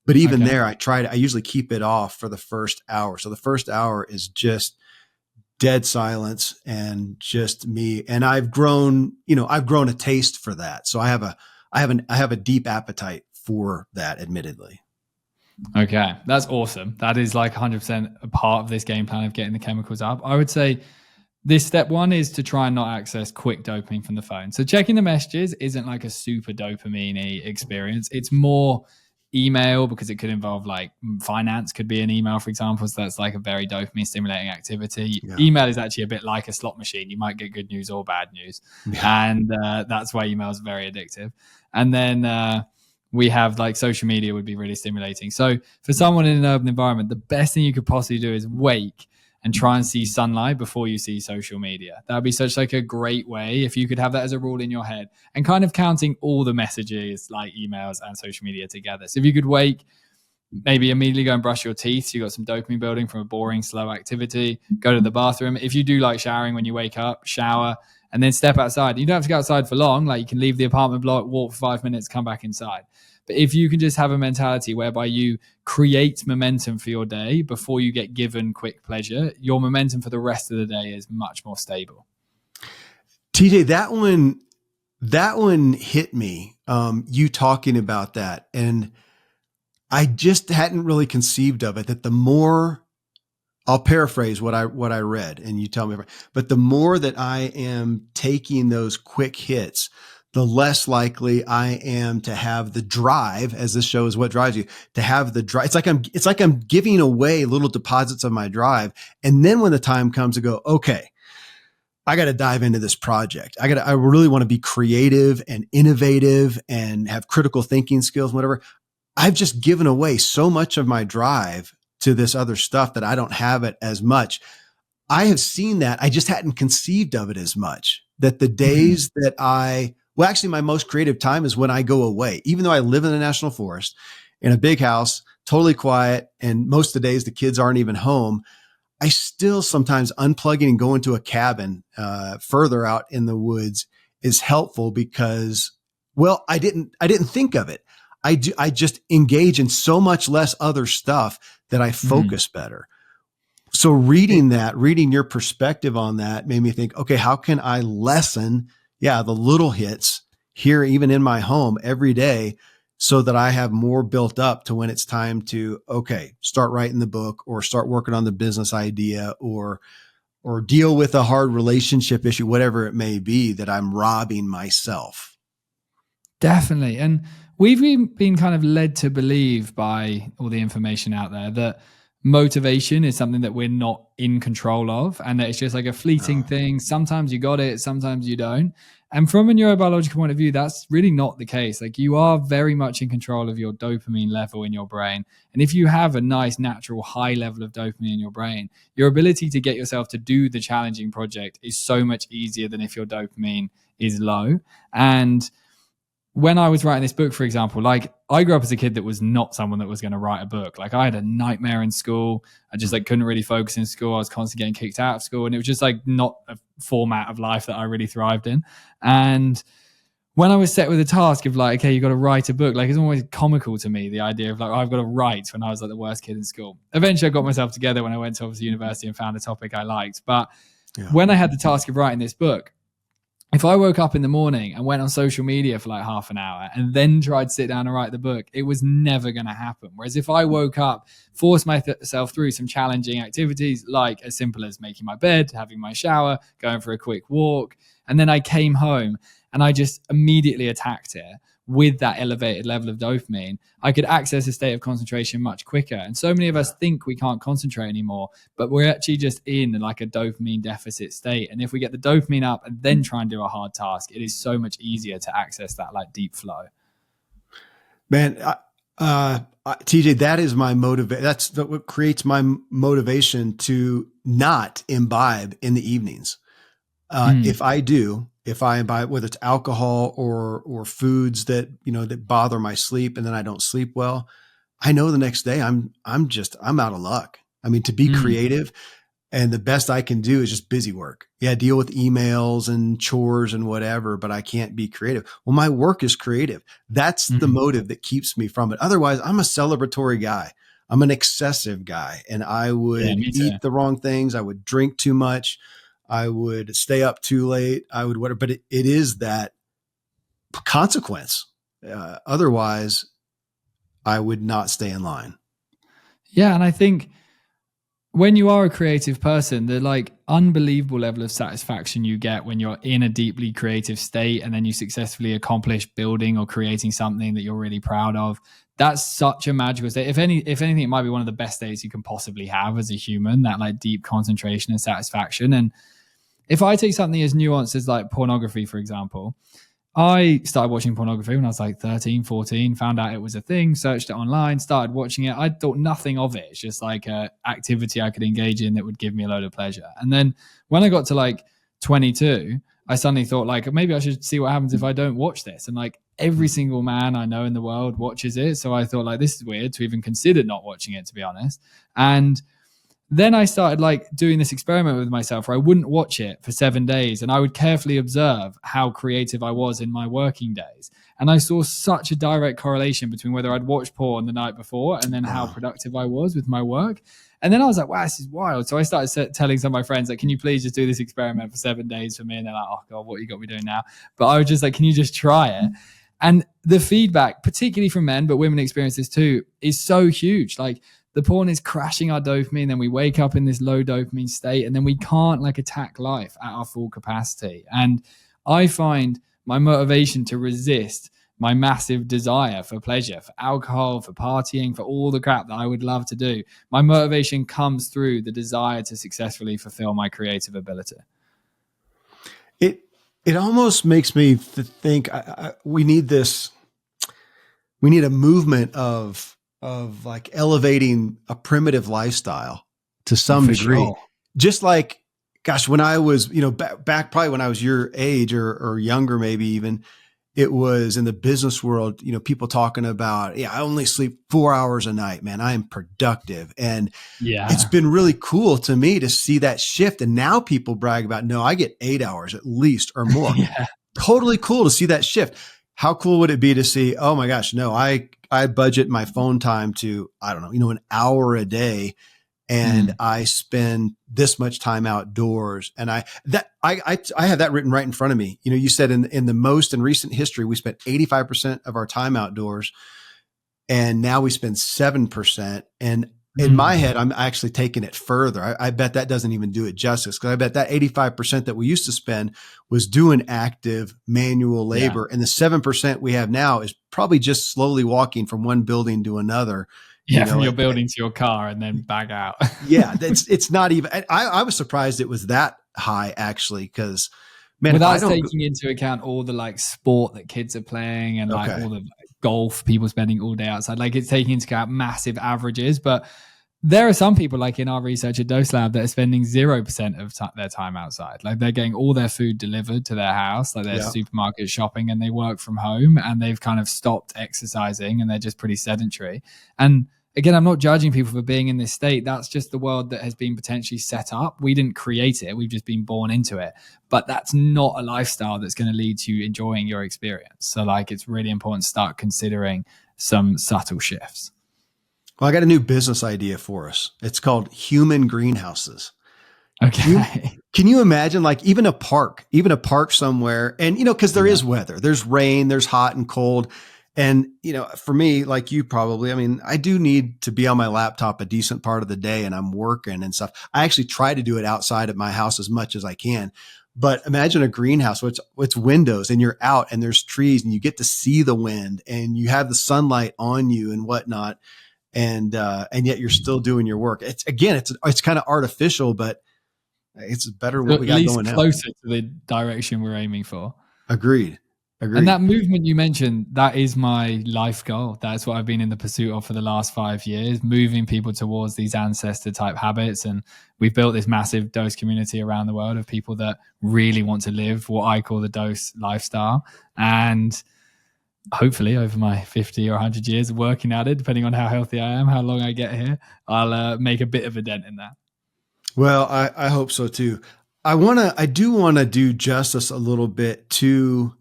But even there, I usually keep it off for the first hour. So the first hour is just dead silence and just me. And I've grown a taste for that. So I have a deep appetite for that, admittedly. Okay. That's awesome. That is like 100% a part of this game plan of getting the chemicals up. I would say this step one is to try and not access quick dopamine from the phone. So checking the messages isn't like a super dopamine-y experience. It's more email, because it could involve like finance could be an email, for example. So that's like a very dopamine stimulating activity. Yeah. Email is actually a bit like a slot machine. You might get good news or bad news. Yeah. And that's why email is very addictive. And then we have like social media would be really stimulating. So for someone in an urban environment, the best thing you could possibly do is wake and try and see sunlight before you see social media. That would be such like a great way if you could have that as a rule in your head, and kind of counting all the messages like emails and social media together. So if you could wake, maybe immediately go and brush your teeth. So you got some dopamine building from a boring, slow activity. Go to the bathroom. If you do like showering when you wake up, shower, and then step outside. You don't have to go outside for long. Like you can leave the apartment block, walk for 5 minutes, come back inside. But if you can just have a mentality whereby you create momentum for your day before you get given quick pleasure, your momentum for the rest of the day is much more stable. TJ, that one hit me. You talking about that, and I just hadn't really conceived of it. That the more, I'll paraphrase what I read, and you tell me, but the more that I am taking those quick hits, the less likely I am to have the drive, as this show is what drives you, to have the drive. It's like I'm giving away little deposits of my drive. And then when the time comes to go, okay, I got to dive into this project. I really want to be creative and innovative and have critical thinking skills, whatever. I've just given away so much of my drive to this other stuff that I don't have it as much. I have seen that. I just hadn't conceived of it as much. That the days that actually my most creative time is when I go away. Even though I live in the national forest in a big house, totally quiet, and most of the days the kids aren't even home, I still sometimes unplugging and going to a cabin further out in the woods is helpful because, well, I didn't think of it. I just engage in so much less other stuff that I focus better. So reading your perspective on that made me think, okay, how can I lessen, the little hits here, even in my home every day, so that I have more built up to when it's time to, okay, start writing the book or start working on the business idea or deal with a hard relationship issue, whatever it may be, that I'm robbing myself. Definitely. And we've been kind of led to believe by all the information out there that motivation is something that we're not in control of, and that it's just like a fleeting thing. Sometimes you got it, sometimes you don't. And from a neurobiological point of view, that's really not the case. Like you are very much in control of your dopamine level in your brain. And if you have a nice, natural, high level of dopamine in your brain, your ability to get yourself to do the challenging project is so much easier than if your dopamine is low. And when I was writing this book, for example, like I grew up as a kid that was not someone that was going to write a book. Like I had a nightmare in school. I just couldn't really focus in school. I was constantly getting kicked out of school, and it was just not a format of life that I really thrived in. And when I was set with a task of okay, you got to write a book, it's always comical to me, the idea of I've got to write, when I was the worst kid in school. Eventually I got myself together when I went to obviously university and found a topic I liked. But when I had the task of writing this book, if I woke up in the morning and went on social media for half an hour and then tried to sit down and write the book, it was never going to happen. Whereas if I woke up, forced myself through some challenging activities, as simple as making my bed, having my shower, going for a quick walk, and then I came home and I just immediately attacked it with that elevated level of dopamine, I could access a state of concentration much quicker. And so many of us think we can't concentrate anymore, but we're actually just in a dopamine deficit state. And if we get the dopamine up and then try and do a hard task, it is so much easier to access that deep flow. Man, TJ, that is my motivation. That's what creates my motivation to not imbibe in the evenings. If I imbibe, whether it's alcohol or foods that bother my sleep, and then I don't sleep well, I know the next day I'm out of luck. I mean, to be creative, and the best I can do is just busy work. Yeah. Deal with emails and chores and whatever, but I can't be creative. Well, my work is creative. That's the motive that keeps me from it. Otherwise, I'm a celebratory guy. I'm an excessive guy, and I would eat the wrong things. I would drink too much. I would stay up too late. I would whatever, but it is that consequence. Otherwise, I would not stay in line. Yeah. And I think when you are a creative person, the unbelievable level of satisfaction you get when you're in a deeply creative state and then you successfully accomplish building or creating something that you're really proud of, that's such a magical state. If anything, it might be one of the best states you can possibly have as a human, that deep concentration and satisfaction. And if I take something as nuanced as pornography, for example, I started watching pornography when I was 13, 14, found out it was a thing, searched it online, started watching it. I thought nothing of it. It's just a activity I could engage in that would give me a load of pleasure. And then when I got to 22, I suddenly thought like maybe I should see what happens if I don't watch this. And like every single man I know in the world watches it. So I thought like this is weird to even consider not watching it, to be honest. And then I started like doing this experiment with myself where I wouldn't watch it for 7 days and I would carefully observe how creative I was in my working days. And I saw such a direct correlation between whether I'd watched porn the night before and then how productive I was with my work. And then I was like, wow, this is wild. So I started telling some of my friends, like, can you please just do this experiment for 7 days for me? And they're like, oh God, what you got me doing now? But I was just like, can you just try it? And the feedback, particularly from men, but women experience this too, is so huge. Like the porn is crashing our dopamine. Then we wake up in this low dopamine state and then we can't like attack life at our full capacity. And I find my motivation to resist my massive desire for pleasure, for alcohol, for partying, for all the crap that I would love to do. My motivation comes through the desire to successfully fulfill my creative ability. It almost makes me think we need this. We need a movement of like elevating a primitive lifestyle to some degree. Sure. Just like, gosh, when I was, back probably when I was your age or younger, maybe even, it was in the business world, people talking about, I only sleep 4 hours a night, man. I am productive. And it's been really cool to me to see that shift. And now people brag about, no, I get 8 hours at least or more. Totally cool to see that shift. How cool would it be to see, oh my gosh, no, I budget my phone time to, I don't know, an hour a day. And I spend this much time outdoors. And I have that written right in front of me. You said in the most in recent history, we spent 85% of our time outdoors. And now we spend 7%. And in my head, I'm actually taking it further. I bet that doesn't even do it justice, because I bet that 85% that we used to spend was doing active manual labor. And the 7% we have now is probably just slowly walking from one building to another. From your building to your car and then back out. It's not even, I was surprised it was that high actually. Cause man, without taking into account all the like sport that kids are playing and like all the golf people spending all day outside, like it's taking into account massive averages. But there are some people like in our research at Dose Lab that are spending 0% of their time outside. Like they're getting all their food delivered to their house, like their supermarket shopping, and they work from home and they've kind of stopped exercising and they're just pretty sedentary. And again, I'm not judging people for being in this state. That's just the world that has been potentially set up. We didn't create it. We've just been born into it. But that's not a lifestyle that's going to lead to you enjoying your experience. So like, it's really important to start considering some subtle shifts. Well, I got a new business idea for us. It's called human greenhouses. Okay. Can you imagine like even a park somewhere? And, because there is weather, there's rain, there's hot and cold. And, for me, like you probably, I do need to be on my laptop a decent part of the day and I'm working and stuff. I actually try to do it outside of my house as much as I can. But imagine a greenhouse, it's windows and you're out and there's trees and you get to see the wind and you have the sunlight on you and whatnot. And yet you're still doing your work. It's kind of artificial, but it's better what we got going now. At least closer to the direction we're aiming for. Agreed. And that movement you mentioned, that is my life goal. That's what I've been in the pursuit of for the last 5 years, moving people towards these ancestor type habits. And we've built this massive dose community around the world of people that really want to live what I call the dose lifestyle. And hopefully over my 50 or 100 years of working at it, depending on how healthy I am, how long I get here, I'll make a bit of a dent in that. Well, I hope so too. I do want to do justice a little bit to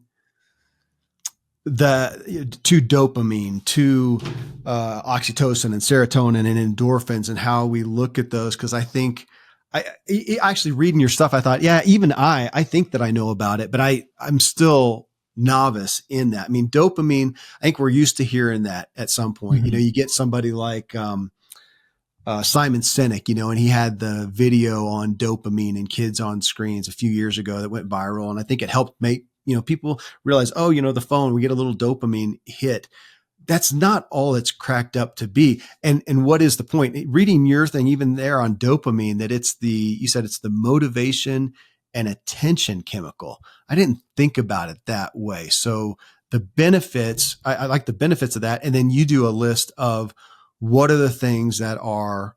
dopamine, to oxytocin and serotonin and endorphins and how we look at those. Cause I think I actually reading your stuff, I thought, even I think that I know about it, but I'm still novice in that. Dopamine, I think we're used to hearing that at some point. You get somebody like Simon Sinek, and he had the video on dopamine and kids on screens a few years ago that went viral. And I think it helped make, people realize, the phone, we get a little dopamine hit. That's not all it's cracked up to be. And what is the point? Reading your thing, even there on dopamine, that you said it's the motivation and attention chemical. I didn't think about it that way. So the benefits, I like the benefits of that. And then you do a list of what are the things that are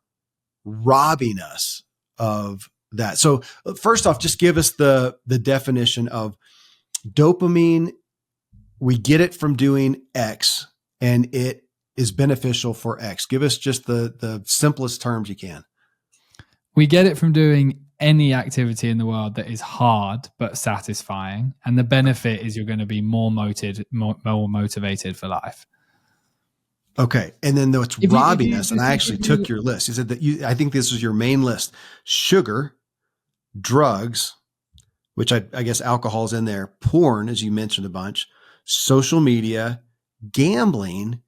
robbing us of that. So first off, just give us the definition of dopamine. We get it from doing X and it is beneficial for X. Give us just the simplest terms you can. We get it from doing any activity in the world that is hard but satisfying. And the benefit is you're going to be more motivated for life. Okay. And then though it's robbing us, and I actually took your list. You said that I think this was your main list: sugar, drugs, which I guess alcohol's in there, porn, as you mentioned a bunch, social media, gambling,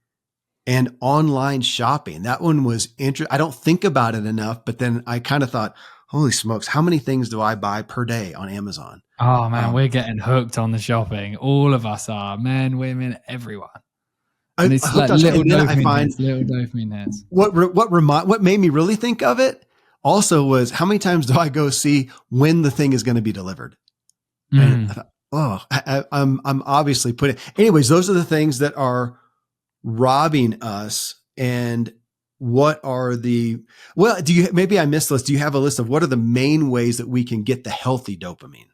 and online shopping. That one was interesting. I don't think about it enough, but then I kind of thought, holy smokes, how many things do I buy per day on Amazon? Oh man, we're getting hooked on the shopping. All of us are, men, women, everyone. And it's like little dopamine hits. What made me really think of it also was, how many times do I go see when the thing is going to be delivered? And I thought, I'm obviously anyways, those are the things that are robbing us. And what are maybe I missed this. Do you have a list of what are the main ways that we can get the healthy dopamine?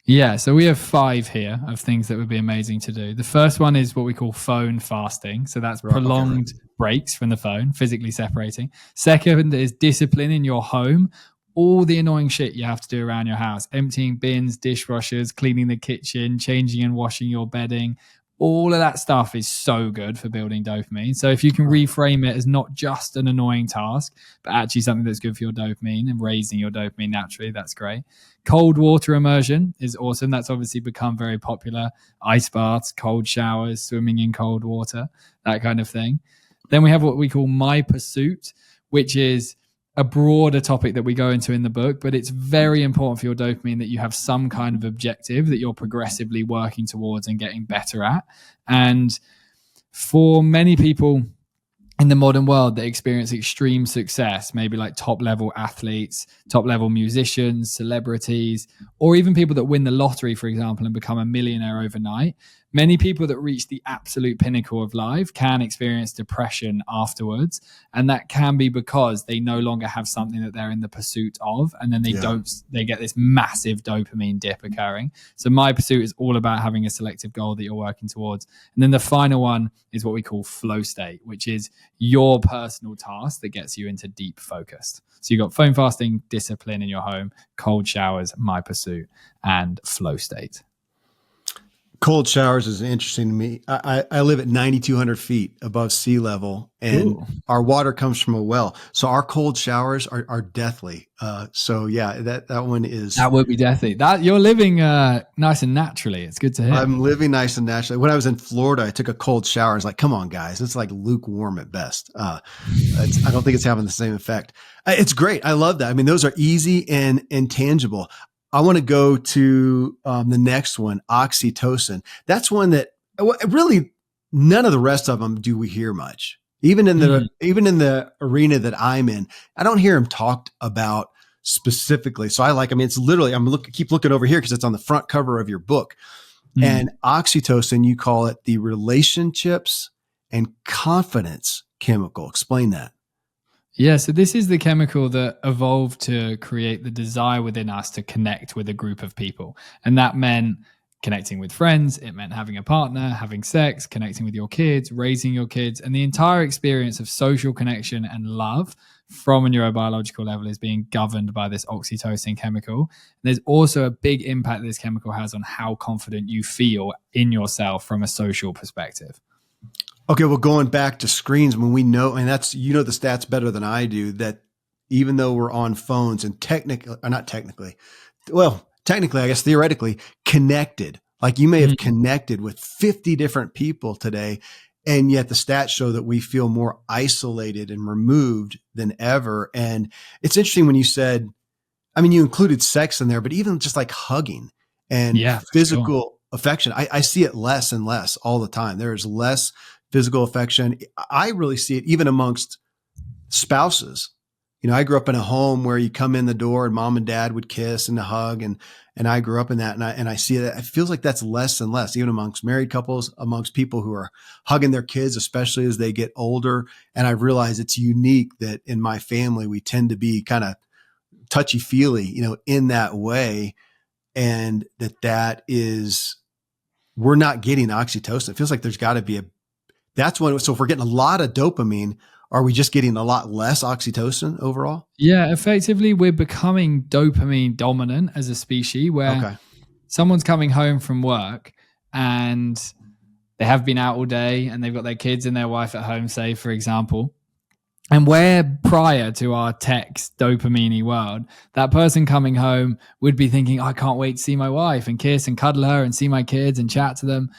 Yeah, so we have 5 here of things that would be amazing to do. The first one is what we call phone fasting. So that's prolonged breaks from the phone, physically separating. Second is discipline in your home. All the annoying shit you have to do around your house, emptying bins, dishwashers, cleaning the kitchen, changing and washing your bedding. All of that stuff is so good for building dopamine. So if you can reframe it as not just an annoying task, but actually something that's good for your dopamine and raising your dopamine naturally, that's great. Cold water immersion is awesome. That's obviously become very popular. Ice baths, cold showers, swimming in cold water, that kind of thing. Then we have what we call My Pursuit, which is a broader topic that we go into in the book, but it's very important for your dopamine that you have some kind of objective that you're progressively working towards and getting better at. And for many people in the modern world that experience extreme success, maybe like top level athletes, top level musicians, celebrities, or even people that win the lottery, for example, and become a millionaire overnight, many people that reach the absolute pinnacle of life can experience depression afterwards. And that can be because they no longer have something that they're in the pursuit of. And then they get this massive dopamine dip occurring. So My Pursuit is all about having a selective goal that you're working towards. And then the final one is what we call flow state, which is your personal task that gets you into deep focus. So you've got phone fasting, discipline in your home, cold showers, My Pursuit, and flow state. Cold showers is interesting to me. I live at 9,200 feet above sea level, and our water comes from a well. So our cold showers are deathly. So yeah, that one is. That would be deathly. That you're living nice and naturally. It's good to hear. I'm living nice and naturally. When I was in Florida, I took a cold shower. I was like, come on, guys. It's like lukewarm at best. I don't think it's having the same effect. It's great. I love that. I mean, those are easy and tangible. I want to go to the next one, oxytocin. That's one that really none of the rest of them do we hear much. Even in the arena that I'm in, I don't hear them talked about specifically. So it's literally, keep looking over here because it's on the front cover of your book. And oxytocin, you call it the relationships and confidence chemical. Explain that. Yeah, so this is the chemical that evolved to create the desire within us to connect with a group of people. And that meant connecting with friends, it meant having a partner, having sex, connecting with your kids, raising your kids. And the entire experience of social connection and love from a neurobiological level is being governed by this oxytocin chemical. And there's also a big impact this chemical has on how confident you feel in yourself from a social perspective. Okay, well, going back to screens, when we know, and that's, the stats better than I do, that even though we're on phones and technically, I guess theoretically connected, like you may have connected with 50 different people today, and yet the stats show that we feel more isolated and removed than ever. And it's interesting when you said, you included sex in there, but even just like hugging and physical affection, I see it less and less all the time. There is less physical affection. I really see it even amongst spouses. I grew up in a home where you come in the door and mom and dad would kiss and hug. And I grew up in that. And I see that it feels like that's less and less, even amongst married couples, amongst people who are hugging their kids, especially as they get older. And I realize it's unique that in my family, we tend to be kind of touchy feely, in that way. And that is, we're not getting oxytocin. It feels like there's got to be that's when, so if we're getting a lot of dopamine, are we just getting a lot less oxytocin overall? Yeah, effectively, we're becoming dopamine dominant as a species, where someone's coming home from work and they have been out all day and they've got their kids and their wife at home, say, for example. And where prior to our text dopamine world, that person coming home would be thinking, I can't wait to see my wife and kiss and cuddle her and see my kids and chat to them.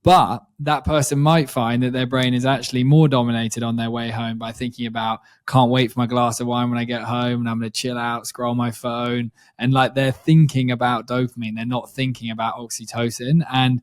But that person might find that their brain is actually more dominated on their way home by thinking about, can't wait for my glass of wine when I get home and I'm going to chill out, scroll my phone. And like, they're thinking about dopamine. They're not thinking about oxytocin. And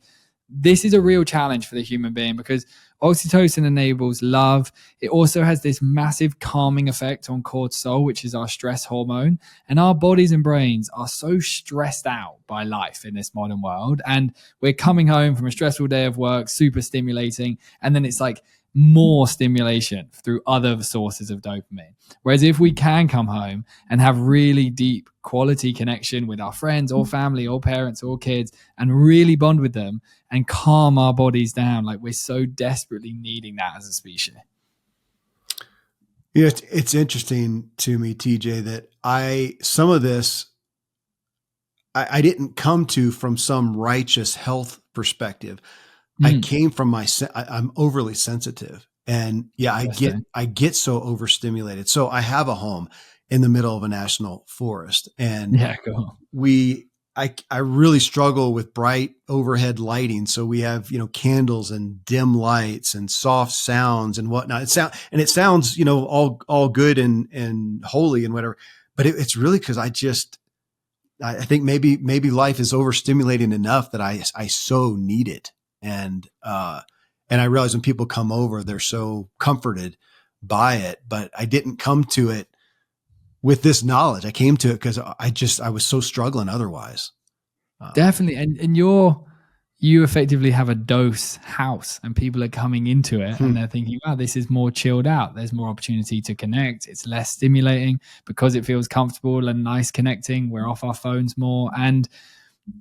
this is a real challenge for the human being, because oxytocin enables love. It also has this massive calming effect on cortisol, which is our stress hormone. And our bodies and brains are so stressed out by life in this modern world. And we're coming home from a stressful day of work, super stimulating. And then it's like more stimulation through other sources of dopamine. Whereas if we can come home and have really deep quality connection with our friends or family or parents or kids and really bond with them and calm our bodies down, like we're so desperately needing that as a species. Yeah, it's interesting to me, TJ, that some of this I didn't come to from some righteous health perspective. I came from I'm overly sensitive, and I get so overstimulated. So I have a home in the middle of a national forest, and cool. I really struggle with bright overhead lighting. So we have, candles and dim lights and soft sounds and whatnot. It sounds, all good and holy and whatever, but it's really because I think maybe life is overstimulating enough that I so need it. And I realize when people come over, they're so comforted by it, but I didn't come to it with this knowledge. I came to it because I was so struggling otherwise. Definitely. And you effectively have a dose house and people are coming into it and they're thinking, wow, this is more chilled out. There's more opportunity to connect. It's less stimulating because it feels comfortable and nice connecting. We're off our phones more. And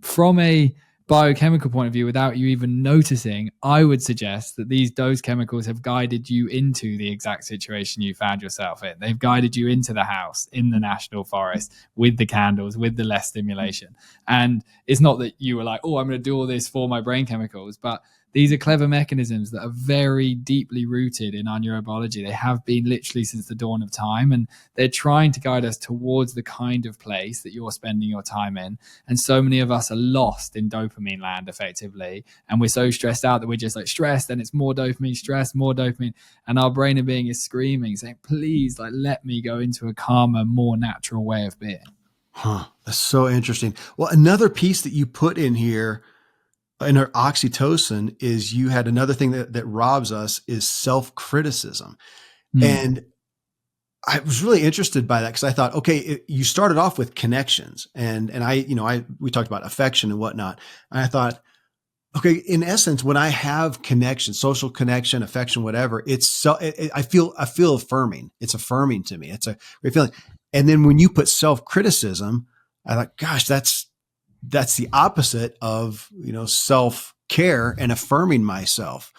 from a biochemical point of view, without you even noticing, I would suggest that these dose chemicals have guided you into the exact situation you found yourself in. They've guided you into the house in the national forest with the candles, with the less stimulation. And it's not that you were like, oh, I'm going to do all this for my brain chemicals, but these are clever mechanisms that are very deeply rooted in our neurobiology. They have been literally since the dawn of time, and they're trying to guide us towards the kind of place that you're spending your time in. And so many of us are lost in dopamine land, effectively. And we're so stressed out that we're just like stressed, and it's more dopamine, stress, more dopamine. And our brain and being is screaming, saying, please, like, let me go into a calmer, more natural way of being. That's so interesting. Well, another piece that you put in here in our oxytocin is you had another thing that robs us is self-criticism. And I was really interested by that because I thought, okay, you started off with connections and we talked about affection and whatnot. And I thought, okay, in essence, when I have connection, social connection, affection, whatever, I feel affirming. It's affirming to me. It's a great feeling. And then when you put self-criticism, I thought, gosh, that's the opposite of, self-care and affirming myself.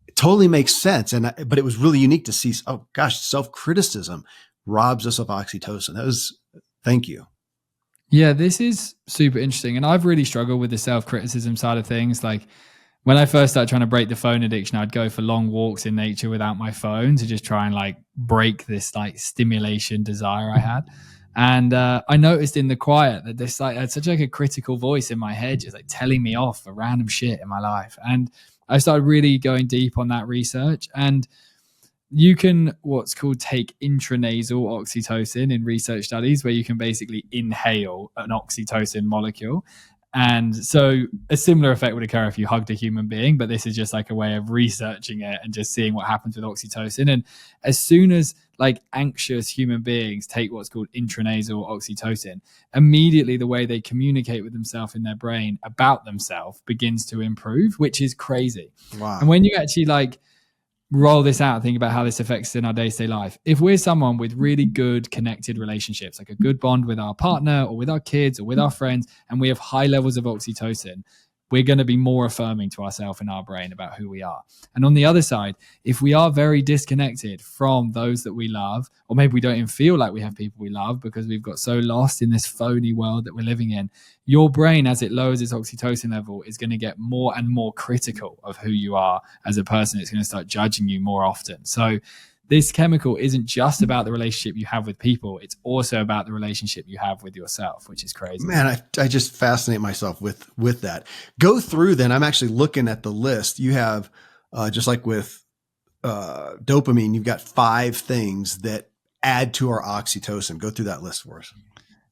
It totally makes sense. But it was really unique to see, oh gosh, self-criticism robs us of oxytocin. Thank you. Yeah, this is super interesting. And I've really struggled with the self-criticism side of things. Like when I first started trying to break the phone addiction, I'd go for long walks in nature without my phone to just try and like break this like stimulation desire I had. And I noticed in the quiet that this like had such like a critical voice in my head, just like telling me off for random shit in my life. And I started really going deep on that research. And you can what's called take intranasal oxytocin in research studies, where you can basically inhale an oxytocin molecule. And so a similar effect would occur if you hugged a human being, but this is just like a way of researching it and just seeing what happens with oxytocin. And as soon as like anxious human beings take what's called intranasal oxytocin, immediately the way they communicate with themselves in their brain about themselves begins to improve, which is crazy. Wow. And when you actually like roll this out, think about how this affects us in our day-to-day life. If we're someone with really good connected relationships, like a good bond with our partner or with our kids or with our friends, and we have high levels of oxytocin, we're going to be more affirming to ourselves in our brain about who we are. And on the other side, if we are very disconnected from those that we love, or maybe we don't even feel like we have people we love because we've got so lost in this phony world that we're living in, your brain, as it lowers its oxytocin level, is going to get more and more critical of who you are as a person. It's going to start judging you more often. So this chemical isn't just about the relationship you have with people. It's also about the relationship you have with yourself, which is crazy. Man, I just fascinate myself with that. Go through then. I'm actually looking at the list. You have, just like with dopamine, you've got 5 things that add to our oxytocin. Go through that list for us.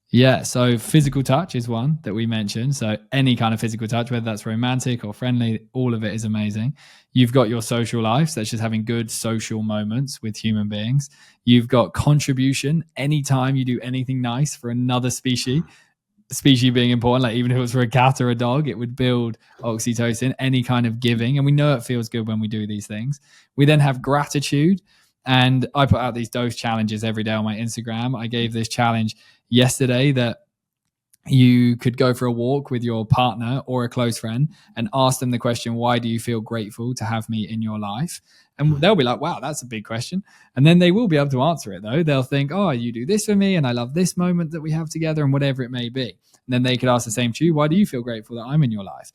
Yeah, so physical touch is one that we mentioned. So any kind of physical touch, whether that's romantic or friendly, all of it is amazing. You've got your social life, so that's just having good social moments with human beings. You've got contribution. Anytime you do anything nice for another species being important, like even if it was for a cat or a dog, it would build oxytocin, any kind of giving. And we know it feels good when we do these things. We then have gratitude. And I put out these dose challenges every day on my Instagram. I gave this challenge yesterday that you could go for a walk with your partner or a close friend and ask them the question, why do you feel grateful to have me in your life? And they'll be like, wow, that's a big question. And then they will be able to answer it though. They'll think, oh, you do this for me and I love this moment that we have together and whatever it may be. And then they could ask the same to you, why do you feel grateful that I'm in your life?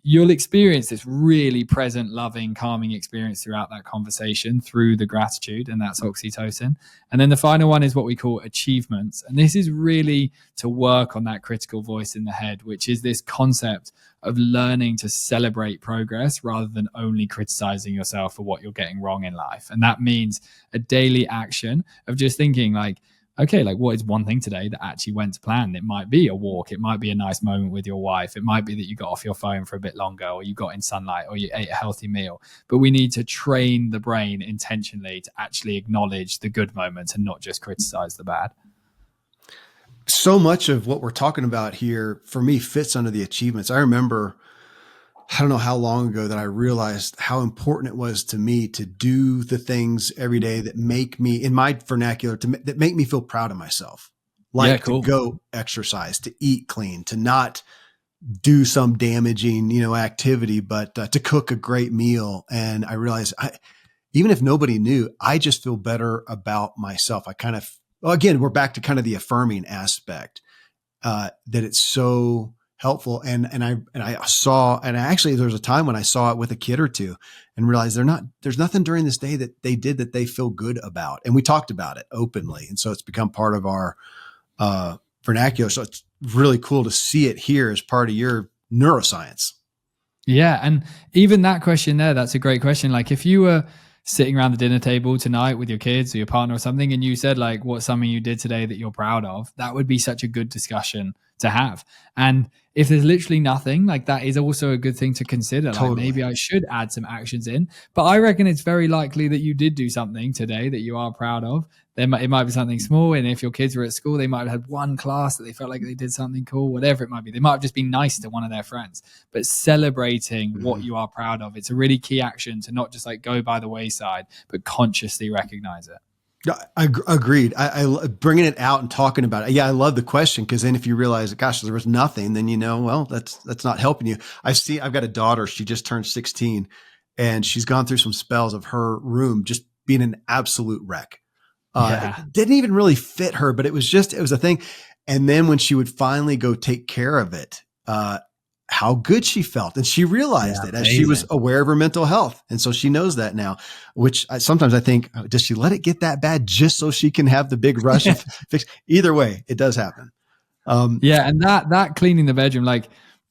You'll experience this really present, loving, calming experience throughout that conversation through the gratitude, and that's oxytocin. And then the final one is what we call achievements. And this is really to work on that critical voice in the head, which is this concept of learning to celebrate progress rather than only criticizing yourself for what you're getting wrong in life. And that means a daily action of just thinking like, okay, like what is one thing today that actually went to plan? It might be a walk. It might be a nice moment with your wife. It might be that you got off your phone for a bit longer, or you got in sunlight, or you ate a healthy meal. But we need to train the brain intentionally to actually acknowledge the good moments and not just criticize the bad. So much of what we're talking about here for me fits under the achievements. I remember, I don't know how long ago that I realized how important it was to me to do the things every day that make me, in my vernacular, that make me feel proud of myself. Like to go exercise, to eat clean, to not do some damaging, activity, but to cook a great meal. And I realized even if nobody knew, I just feel better about myself. Again, we're back to kind of the affirming aspect, that it's so helpful. And actually there was a time when I saw it with a kid or two and realized there's nothing during this day that they did that they feel good about. And we talked about it openly. And so it's become part of our vernacular. So it's really cool to see it here as part of your neuroscience. Yeah. And even that question there, that's a great question. Like if you were sitting around the dinner table tonight with your kids or your partner or something, and you said like, what's something you did today that you're proud of? That would be such a good discussion to have. And if there's literally nothing, like that is also a good thing to consider. Totally. Like maybe I should add some actions in, but I reckon it's very likely that you did do something today that you are proud of. It might be something small. And if your kids were at school, they might have had one class that they felt like they did something cool, whatever it might be. They might have just been nice to one of their friends, but celebrating what you are proud of. It's a really key action to not just like go by the wayside, but consciously recognize it. Agreed. I bringing it out and talking about it. Yeah, I love the question, because then if you realize, gosh, there was nothing, then well, that's not helping you. I've got a daughter. She just turned 16, and she's gone through some spells of her room just being an absolute wreck. It didn't even really fit her, but it was a thing. And then when she would finally go take care of it, how good she felt. And she realized it as she was aware of her mental health. And so she knows that now, which sometimes I think, does she let it get that bad just so she can have the big rush of fix? Either way, it does happen. And that cleaning the bedroom, like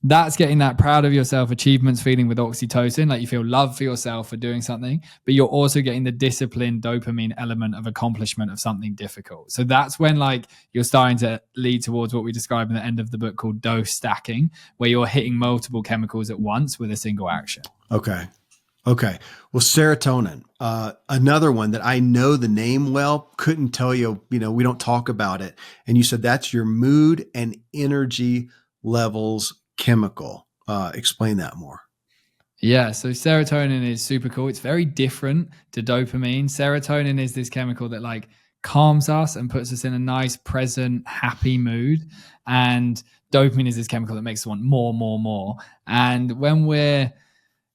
that's getting that proud of yourself achievements feeling with oxytocin, like you feel love for yourself for doing something, but you're also getting the discipline dopamine element of accomplishment of something difficult. So that's when like you're starting to lead towards what we describe in the end of the book called dose stacking, where you're hitting multiple chemicals at once with a single action. Okay. Well, serotonin, another one that I know the name well, couldn't tell you, we don't talk about it. And you said that's your mood and energy levels chemical. Explain that more. Yeah, so serotonin is super cool. It's very different to dopamine. Serotonin is this chemical that like calms us and puts us in a nice, present, happy mood. And dopamine is this chemical that makes us want more, more, more. And when we're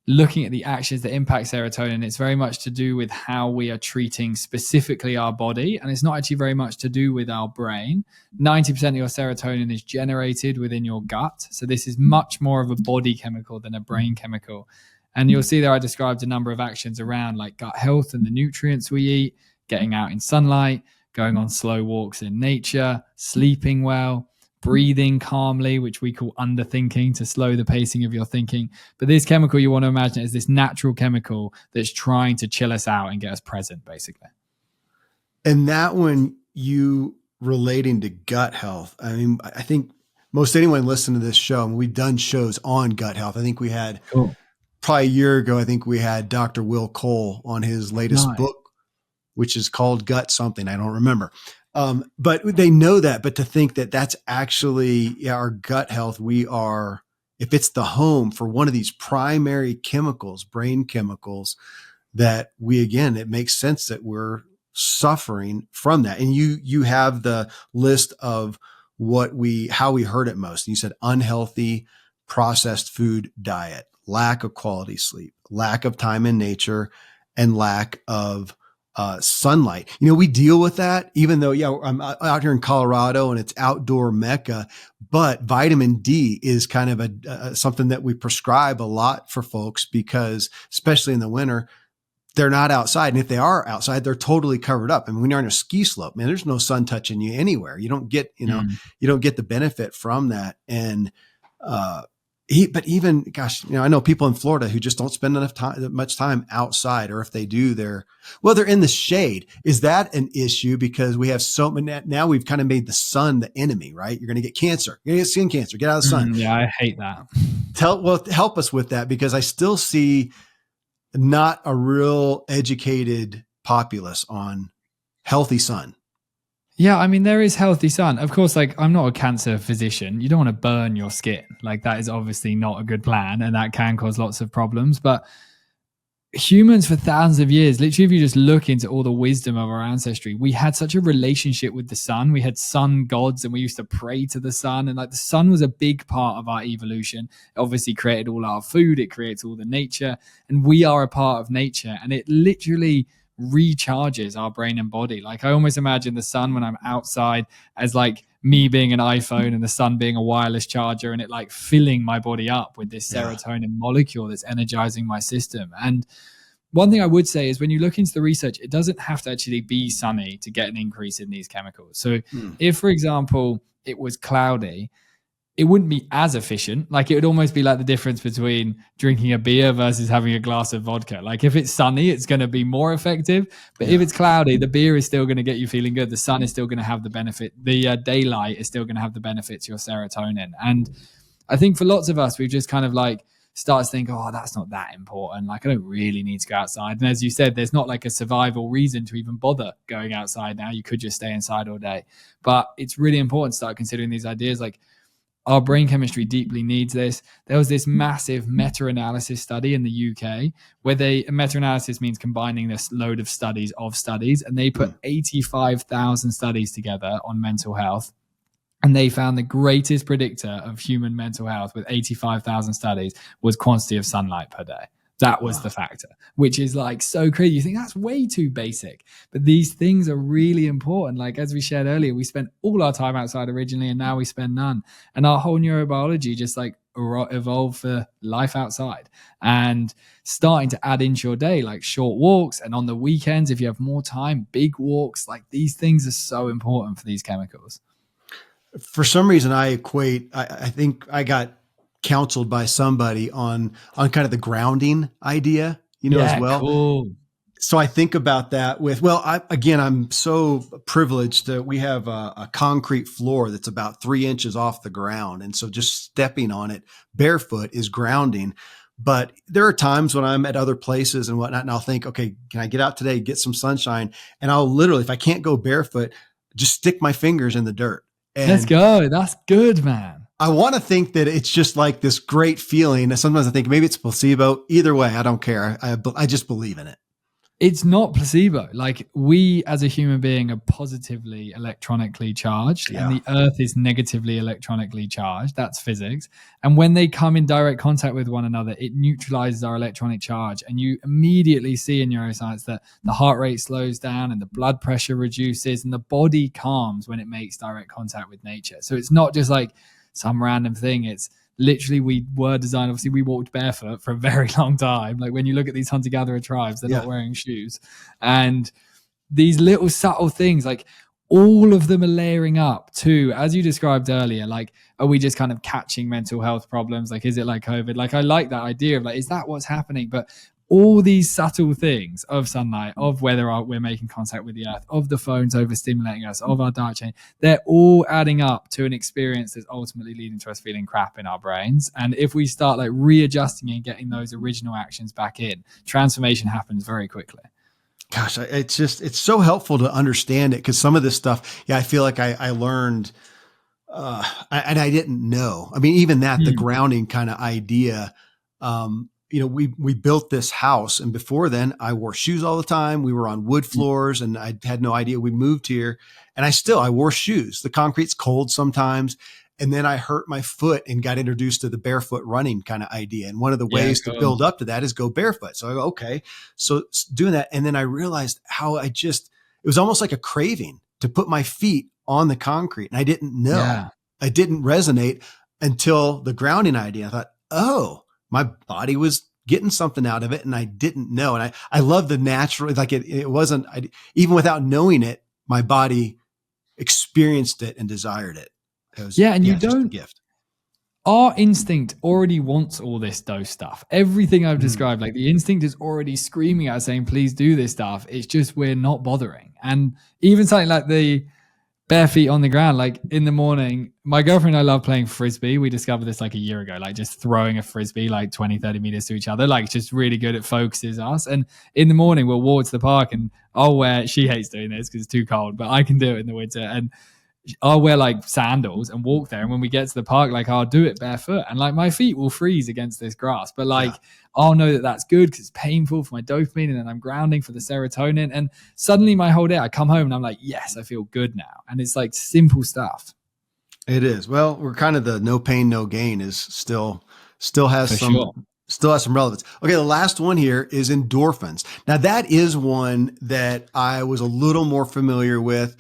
looking at the actions that impact serotonin, it's very much to do with how we are treating specifically our body. And it's not actually very much to do with our brain. 90% of your serotonin is generated within your gut. So this is much more of a body chemical than a brain chemical. And you'll see there I described a number of actions around like gut health and the nutrients we eat, getting out in sunlight, going on slow walks in nature, sleeping well, breathing calmly, which we call underthinking, to slow the pacing of your thinking. But this chemical, you want to imagine as this natural chemical that's trying to chill us out and get us present, basically. And that one, you relating to gut health, I mean, I think most anyone listening to this show, and we've done shows on gut health. I think we had probably a year ago, I think we had Dr. Will Cole on his latest book, which is called Gut something. I don't remember. But they know that, but to think that that's actually our gut health, if it's the home for one of these primary chemicals, brain chemicals, that it makes sense that we're suffering from that. And you have the list of how we hurt it most. You said unhealthy processed food diet, lack of quality sleep, lack of time in nature, and lack of sunlight. We deal with that, even though, I'm out here in Colorado and it's outdoor mecca, but vitamin D is kind of something that we prescribe a lot for folks because especially in the winter, they're not outside. And if they are outside, they're totally covered up. I mean, when you're on a ski slope, man, there's no sun touching you anywhere. You don't get, you don't get the benefit from that. And, but even, gosh, I know people in Florida who just don't spend much time outside, or if they do, they're in the shade. Is that an issue? Because we have now we've kind of made the sun the enemy, right? You're going to get cancer. You're going to get skin cancer. Get out of the sun. Yeah, I hate that. Help us with that, because I still see not a real educated populace on healthy sun. Yeah, I mean, there is healthy sun. Of course, like I'm not a cancer physician. You don't want to burn your skin. Like that is obviously not a good plan, and that can cause lots of problems. But humans for thousands of years, literally, if you just look into all the wisdom of our ancestry, we had such a relationship with the sun. We had sun gods and we used to pray to the sun. And like the sun was a big part of our evolution. It obviously created all our food. It creates all the nature. And we are a part of nature. And it literally recharges our brain and body. Like I almost imagine the sun when I'm outside as like me being an iPhone and the sun being a wireless charger, and it like filling my body up with this serotonin molecule that's energizing my system. And one thing I would say is when you look into the research, it doesn't have to actually be sunny to get an increase in these chemicals. So if, for example, it was cloudy, it wouldn't be as efficient. Like it would almost be like the difference between drinking a beer versus having a glass of vodka. Like if it's sunny, it's going to be more effective. But if it's cloudy, the beer is still going to get you feeling good. The sun is still going to have the benefit. The daylight is still going to have the benefit to your serotonin. And I think for lots of us, we've just kind of like started to think, oh, that's not that important. Like I don't really need to go outside. And as you said, there's not like a survival reason to even bother going outside now. You could just stay inside all day. But it's really important to start considering these ideas. Like our brain chemistry deeply needs this. There was this massive meta-analysis study in the UK where meta-analysis means combining this load of studies, and they put 85,000 studies together on mental health. And they found the greatest predictor of human mental health with 85,000 studies was quantity of sunlight per day. That was the factor, which is like so crazy. You think that's way too basic, but these things are really important. Like as we shared earlier, we spent all our time outside originally and now we spend none. And our whole neurobiology just like evolved for life outside, and starting to add into your day, like short walks. And on the weekends, if you have more time, big walks, like these things are so important for these chemicals. For some reason, I think I got counseled by somebody on kind of the grounding idea, as well. Cool. So I think about that I'm so privileged that we have a concrete floor that's about 3 inches off the ground. And so just stepping on it barefoot is grounding. But there are times when I'm at other places and whatnot, and I'll think, okay, can I get out today, get some sunshine? And I'll literally, if I can't go barefoot, just stick my fingers in the dirt. And let's go. That's good, man. I want to think that it's just like this great feeling. Sometimes I think maybe it's placebo. Either way, I don't care. I just believe in it. It's not placebo. Like, we as a human being are positively electronically charged, and the earth is negatively electronically charged. That's physics. And when they come in direct contact with one another, it neutralizes our electronic charge. And you immediately see in neuroscience that the heart rate slows down and the blood pressure reduces and the body calms when it makes direct contact with nature. So it's not just like some random thing. It's literally, we were designed, obviously we walked barefoot for a very long time. Like, when you look at these hunter-gatherer tribes, they're not wearing shoes. And these little subtle things, like, all of them are layering up to, as you described earlier, like, are we just kind of catching mental health problems? Like, is it like COVID? Like, I like that idea of like, is that what's happening? But all these subtle things of sunlight, of whether we're making contact with the earth, of the phones overstimulating us, of our diet change, they're all adding up to an experience that's ultimately leading to us feeling crap in our brains. And if we start like readjusting and getting those original actions back in, transformation happens very quickly. Gosh, it's so helpful to understand it, because some of this stuff, I feel like I learned, and I didn't know. I mean, even that, the grounding kind of idea, we built this house, and before then I wore shoes all the time. We were on wood floors and I had no idea. We moved here and I wore shoes. The concrete's cold sometimes. And then I hurt my foot and got introduced to the barefoot running kind of idea. And one of the ways to build up to that is go barefoot. So I go, okay. So doing that. And then I realized how it was almost like a craving to put my feet on the concrete. And I didn't know. I didn't resonate until the grounding idea. I thought, oh, my body was getting something out of it and I didn't know. And I love the natural, like it wasn't, even without knowing it, my body experienced it and desired it. And you don't, gift. Our instinct already wants all this dose stuff. Everything I've described, like the instinct is already screaming out saying, please do this stuff. It's just, we're not bothering. And even something like the bare feet on the ground, like in the morning, my girlfriend and I love playing Frisbee. We discovered this like a year ago, like just throwing a Frisbee like 20, 30 meters to each other, like just really good. It focuses us. And in the morning, we'll walk to the park and she hates doing this because it's too cold, but I can do it in the winter. And I'll wear like sandals and walk there. And when we get to the park, like I'll do it barefoot and like my feet will freeze against this grass, but like I'll know that that's good because it's painful for my dopamine and then I'm grounding for the serotonin. And suddenly my whole day, I come home and I'm like, yes, I feel good now. And it's like simple stuff. It is. Well, we're kind of the no pain, no gain is still has some relevance. Okay. The last one here is endorphins. Now that is one that I was a little more familiar with,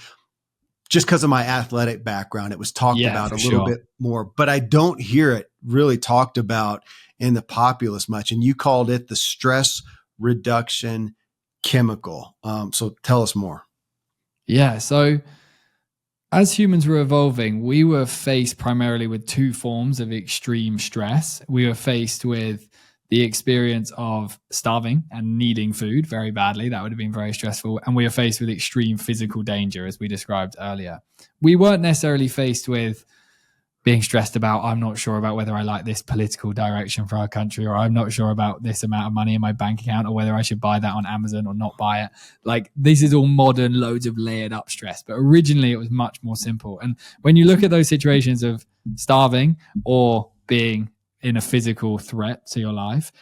just because of my athletic background. It was talked about a little bit more, but I don't hear it really talked about in the populace much. And you called it the stress reduction chemical. So tell us more. Yeah. So as humans were evolving, we were faced primarily with two forms of extreme stress. We were faced with the experience of starving and needing food very badly. That would have been very stressful. And we are faced with extreme physical danger, as we described earlier. We weren't necessarily faced with being stressed about, I'm not sure about whether I like this political direction for our country, or I'm not sure about this amount of money in my bank account, or whether I should buy that on Amazon or not buy it. Like, this is all modern, loads of layered up stress. But originally it was much more simple. And when you look at those situations of starving or being in a physical threat to your life,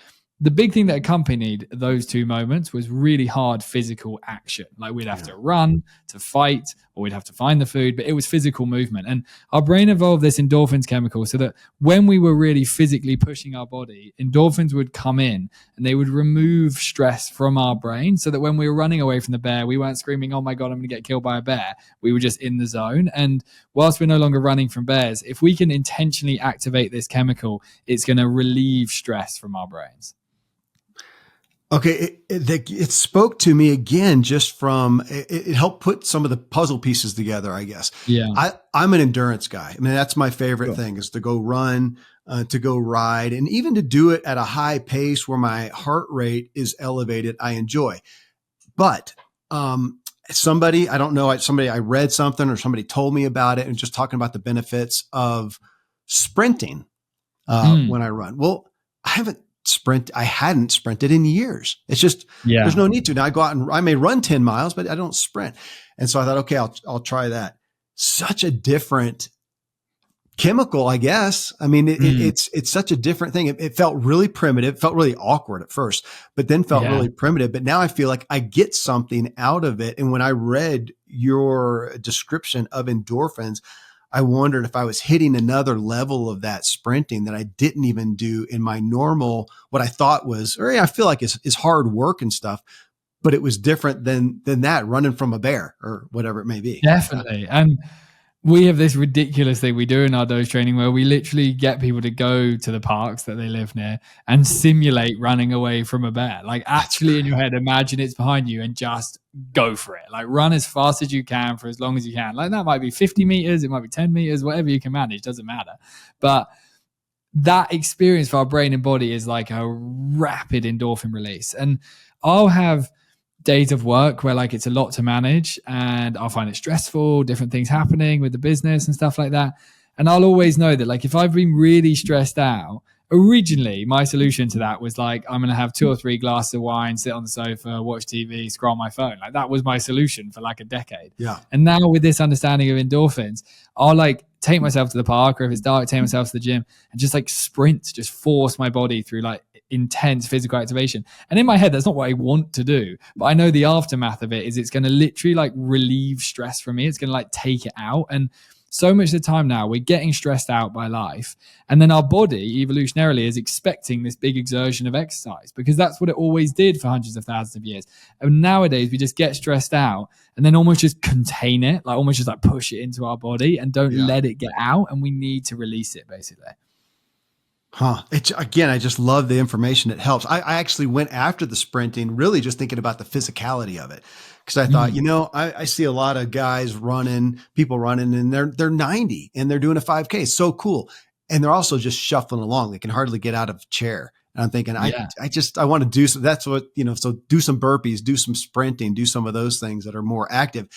the big thing that accompanied those two moments was really hard physical action. Like we'd have to run to fight, or we'd have to find the food, but it was physical movement. And our brain evolved this endorphins chemical so that when we were really physically pushing our body, endorphins would come in and they would remove stress from our brain, so that when we were running away from the bear, we weren't screaming, oh my God, I'm going to get killed by a bear. We were just in the zone. And whilst we're no longer running from bears, if we can intentionally activate this chemical, it's going to relieve stress from our brains. Okay, it spoke to me again, just from it helped put some of the puzzle pieces together, I guess. Yeah, I'm an endurance guy. I mean, that's my favorite thing, is to go run, to go ride, and even to do it at a high pace where my heart rate is elevated. I enjoy, but somebody, I don't know, I read something or somebody told me about it, and just talking about the benefits of sprinting when I run. Well, I hadn't sprinted in years. It's just, there's no need to. Now I go out and I may run 10 miles, but I don't sprint. And so I thought, okay, I'll try that. Such a different chemical, I guess. I mean, Mm, it's such a different thing. It felt really primitive. It felt really awkward at first, but then felt yeah. really primitive. But now I feel like I get something out of it. And when I read your description of endorphins, I wondered if I was hitting another level of that sprinting that I didn't even do in my normal, what I thought was, or I feel like is hard work and stuff, but it was different than that running from a bear or whatever it may be. Definitely. And we have this ridiculous thing we do in our dose training where we literally get people to go to the parks that they live near and simulate running away from a bear. Like That's actually in your head, imagine it's behind you and just go for it. Like run as fast as you can for as long as you can. Like that might be 50 meters, it might be 10 meters, whatever you can manage, doesn't matter. But that experience for our brain and body is like a rapid endorphin release. And I'll have days of work where like it's a lot to manage and I'll find it stressful, different things happening with the business and stuff like that. And I'll always know that like if I've been really stressed out, originally my solution to that was like I'm going to have 2 or 3 glasses of wine, sit on the sofa, watch TV, scroll my phone. Like that was my solution for like a decade. Yeah. And now with this understanding of endorphins, I'll like take myself to the park, or if it's dark, take myself to the gym and just like sprint, just force my body through like intense physical activation. And in my head, that's not what I want to do, but I know the aftermath of it is it's going to literally like relieve stress from me. It's going to like take it out. And so much of the time now we're getting stressed out by life. And then our body evolutionarily is expecting this big exertion of exercise because that's what it always did for hundreds of thousands of years. And nowadays we just get stressed out and then almost just contain it, like almost just like push it into our body and don't let it get out. And we need to release it basically. Huh. Again, I just love the information. It helps. I actually went after the sprinting, really just thinking about the physicality of it. Cause I thought, I see a lot of guys people running and they're 90 and they're doing a 5K. It's so cool. And they're also just shuffling along. They can hardly get out of a chair. And I'm thinking, I want to do so. That's what, so do some burpees, do some sprinting, do some of those things that are more active.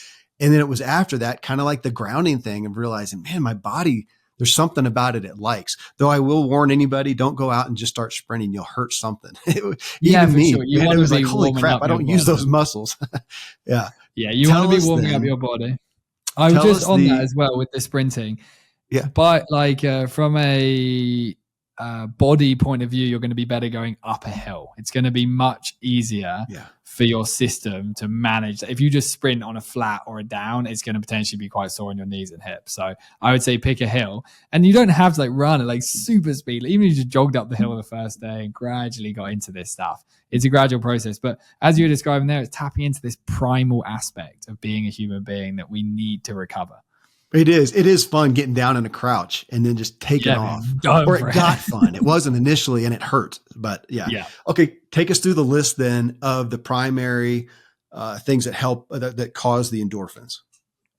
And then it was after that, kind of like the grounding thing of realizing, man, my body, there's something about it likes. Though I will warn anybody, don't go out and just start sprinting. You'll hurt something. Even me, sure. it was like, holy crap, I don't use those muscles. Yeah. Yeah, you want to be warming up your body. I was just on that as well with the sprinting. Yeah. But like from a body point of view, you're going to be better going up a hill. It's going to be much easier for your system to manage. If you just sprint on a flat or a down, it's going to potentially be quite sore on your knees and hips. So I would say pick a hill, and you don't have to like run at like super speed. Even if you just jogged up the hill the first day and gradually got into this stuff, it's a gradual process. But as you were describing there, it's tapping into this primal aspect of being a human being that we need to recover. It is fun getting down in a crouch and then just taking off. Or it got fun. It wasn't initially and it hurt, but yeah. Okay. Take us through the list then of the primary things that help, that cause the endorphins.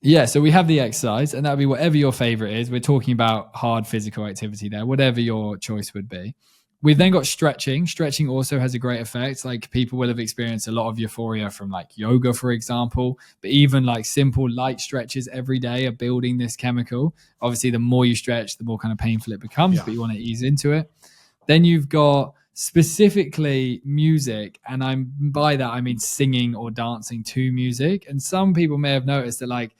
Yeah. So we have the exercise, and that'll be whatever your favorite is. We're talking about hard physical activity there, whatever your choice would be. We've then got stretching. Stretching also has a great effect. Like people will have experienced a lot of euphoria from like yoga, for example, but even like simple light stretches every day are building this chemical. Obviously, the more you stretch, the more kind of painful it becomes, but you want to ease into it. Then you've got specifically music. And by that, I mean singing or dancing to music. And some people may have noticed that like,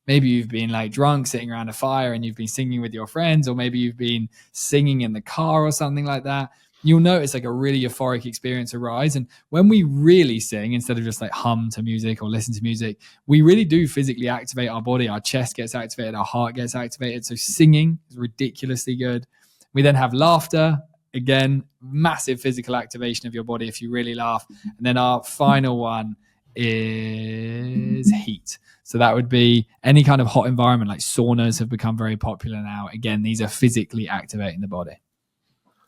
maybe you've been like drunk sitting around a fire and you've been singing with your friends, or maybe you've been singing in the car or something like that. You'll notice like a really euphoric experience arise. And when we really sing, instead of just like hum to music or listen to music, we really do physically activate our body. Our chest gets activated, our heart gets activated. So singing is ridiculously good. We then have laughter. Again, massive physical activation of your body if you really laugh. And then our final one is heat. So that would be any kind of hot environment, like saunas have become very popular now. Again, these are physically activating the body.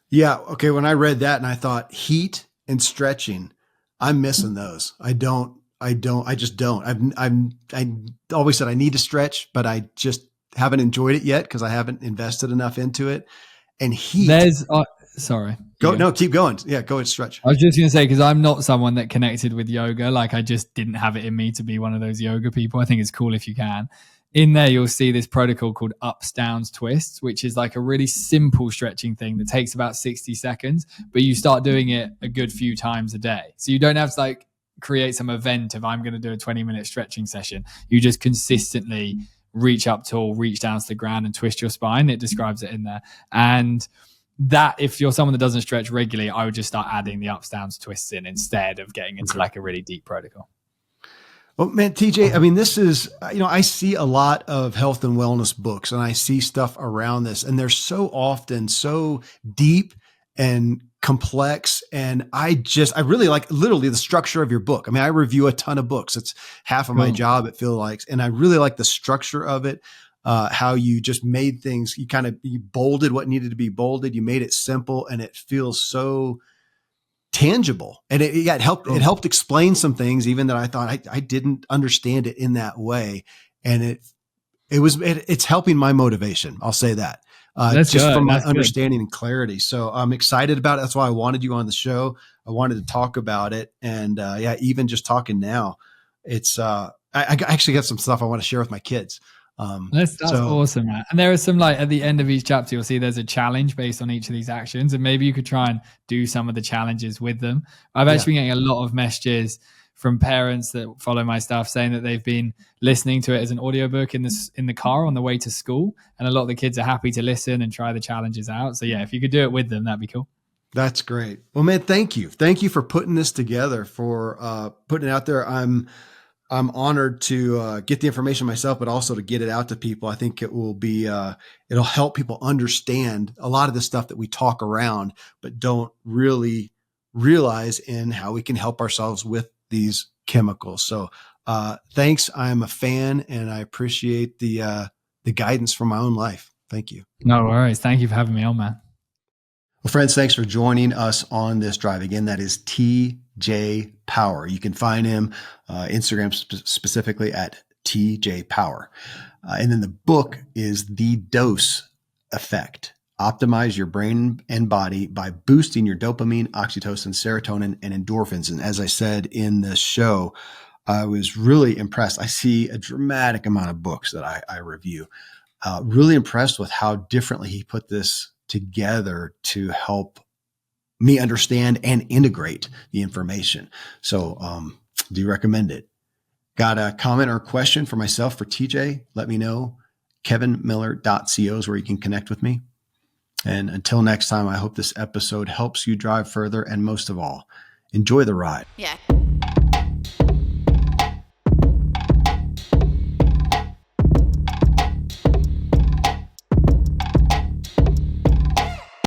Yeah. Okay. When I read that and I thought heat and stretching, I'm missing those. I just don't. I always said I need to stretch, but I just haven't enjoyed it yet because I haven't invested enough into it. And heat. Sorry. No, keep going. Yeah, go and stretch. I was just going to say, because I'm not someone that connected with yoga. Like I just didn't have it in me to be one of those yoga people. I think it's cool if you can. In there, you'll see this protocol called ups, downs, twists, which is like a really simple stretching thing that takes about 60 seconds, but you start doing it a good few times a day. So you don't have to like create some event of I'm going to do a 20-minute stretching session. You just consistently reach up tall, reach down to the ground and twist your spine. It describes it in there. And that, if you're someone that doesn't stretch regularly, I would just start adding the ups, downs, twists in instead of getting into like a really deep protocol. Well, man, TJ, I mean, this is, I see a lot of health and wellness books and I see stuff around this, and they're so often so deep and complex. And I really like literally the structure of your book. I mean, I review a ton of books. It's half of my job, it feels like. And I really like the structure of it. How you just made things, you bolded what needed to be bolded. You made it simple and it feels so tangible. And it helped explain some things even that I thought I didn't understand it in that way. And it's helping my motivation. I'll say that. From my understanding and clarity. So I'm excited about it. That's why I wanted you on the show. I wanted to talk about it. And even just talking now, it's I actually got some stuff I want to share with my kids. That's awesome, man. And there are some, like, at the end of each chapter, you'll see there's a challenge based on each of these actions, and maybe you could try and do some of the challenges with them. I've actually been getting a lot of messages from parents that follow my stuff saying that they've been listening to it as an audiobook in the car on the way to school, and a lot of the kids are happy to listen and try the challenges out. So if you could do it with them, that'd be cool. That's great. Well, man, thank you for putting this together, for putting it out there. I'm honored to get the information myself, but also to get it out to people. I think it will be, it'll help people understand a lot of the stuff that we talk around, but don't really realize in how we can help ourselves with these chemicals. So, thanks. I'm a fan and I appreciate the guidance from my own life. Thank you. No worries. Thank you for having me on, man. Well, friends, thanks for joining us on this drive. Again, that is TJ Power. You can find him Instagram specifically at TJ Power. And then the book is The Dose Effect. Optimize your brain and body by boosting your dopamine, oxytocin, serotonin, and endorphins. And as I said in the show, I was really impressed. I see a dramatic amount of books that I review. Really impressed with how differently he put this together to help me understand and integrate the information. So, do you recommend it? Got a comment or question for myself, for TJ? Let me know. kevinmiller.co is where you can connect with me. And until next time, I hope this episode helps you drive further. And most of all, enjoy the ride. Yeah.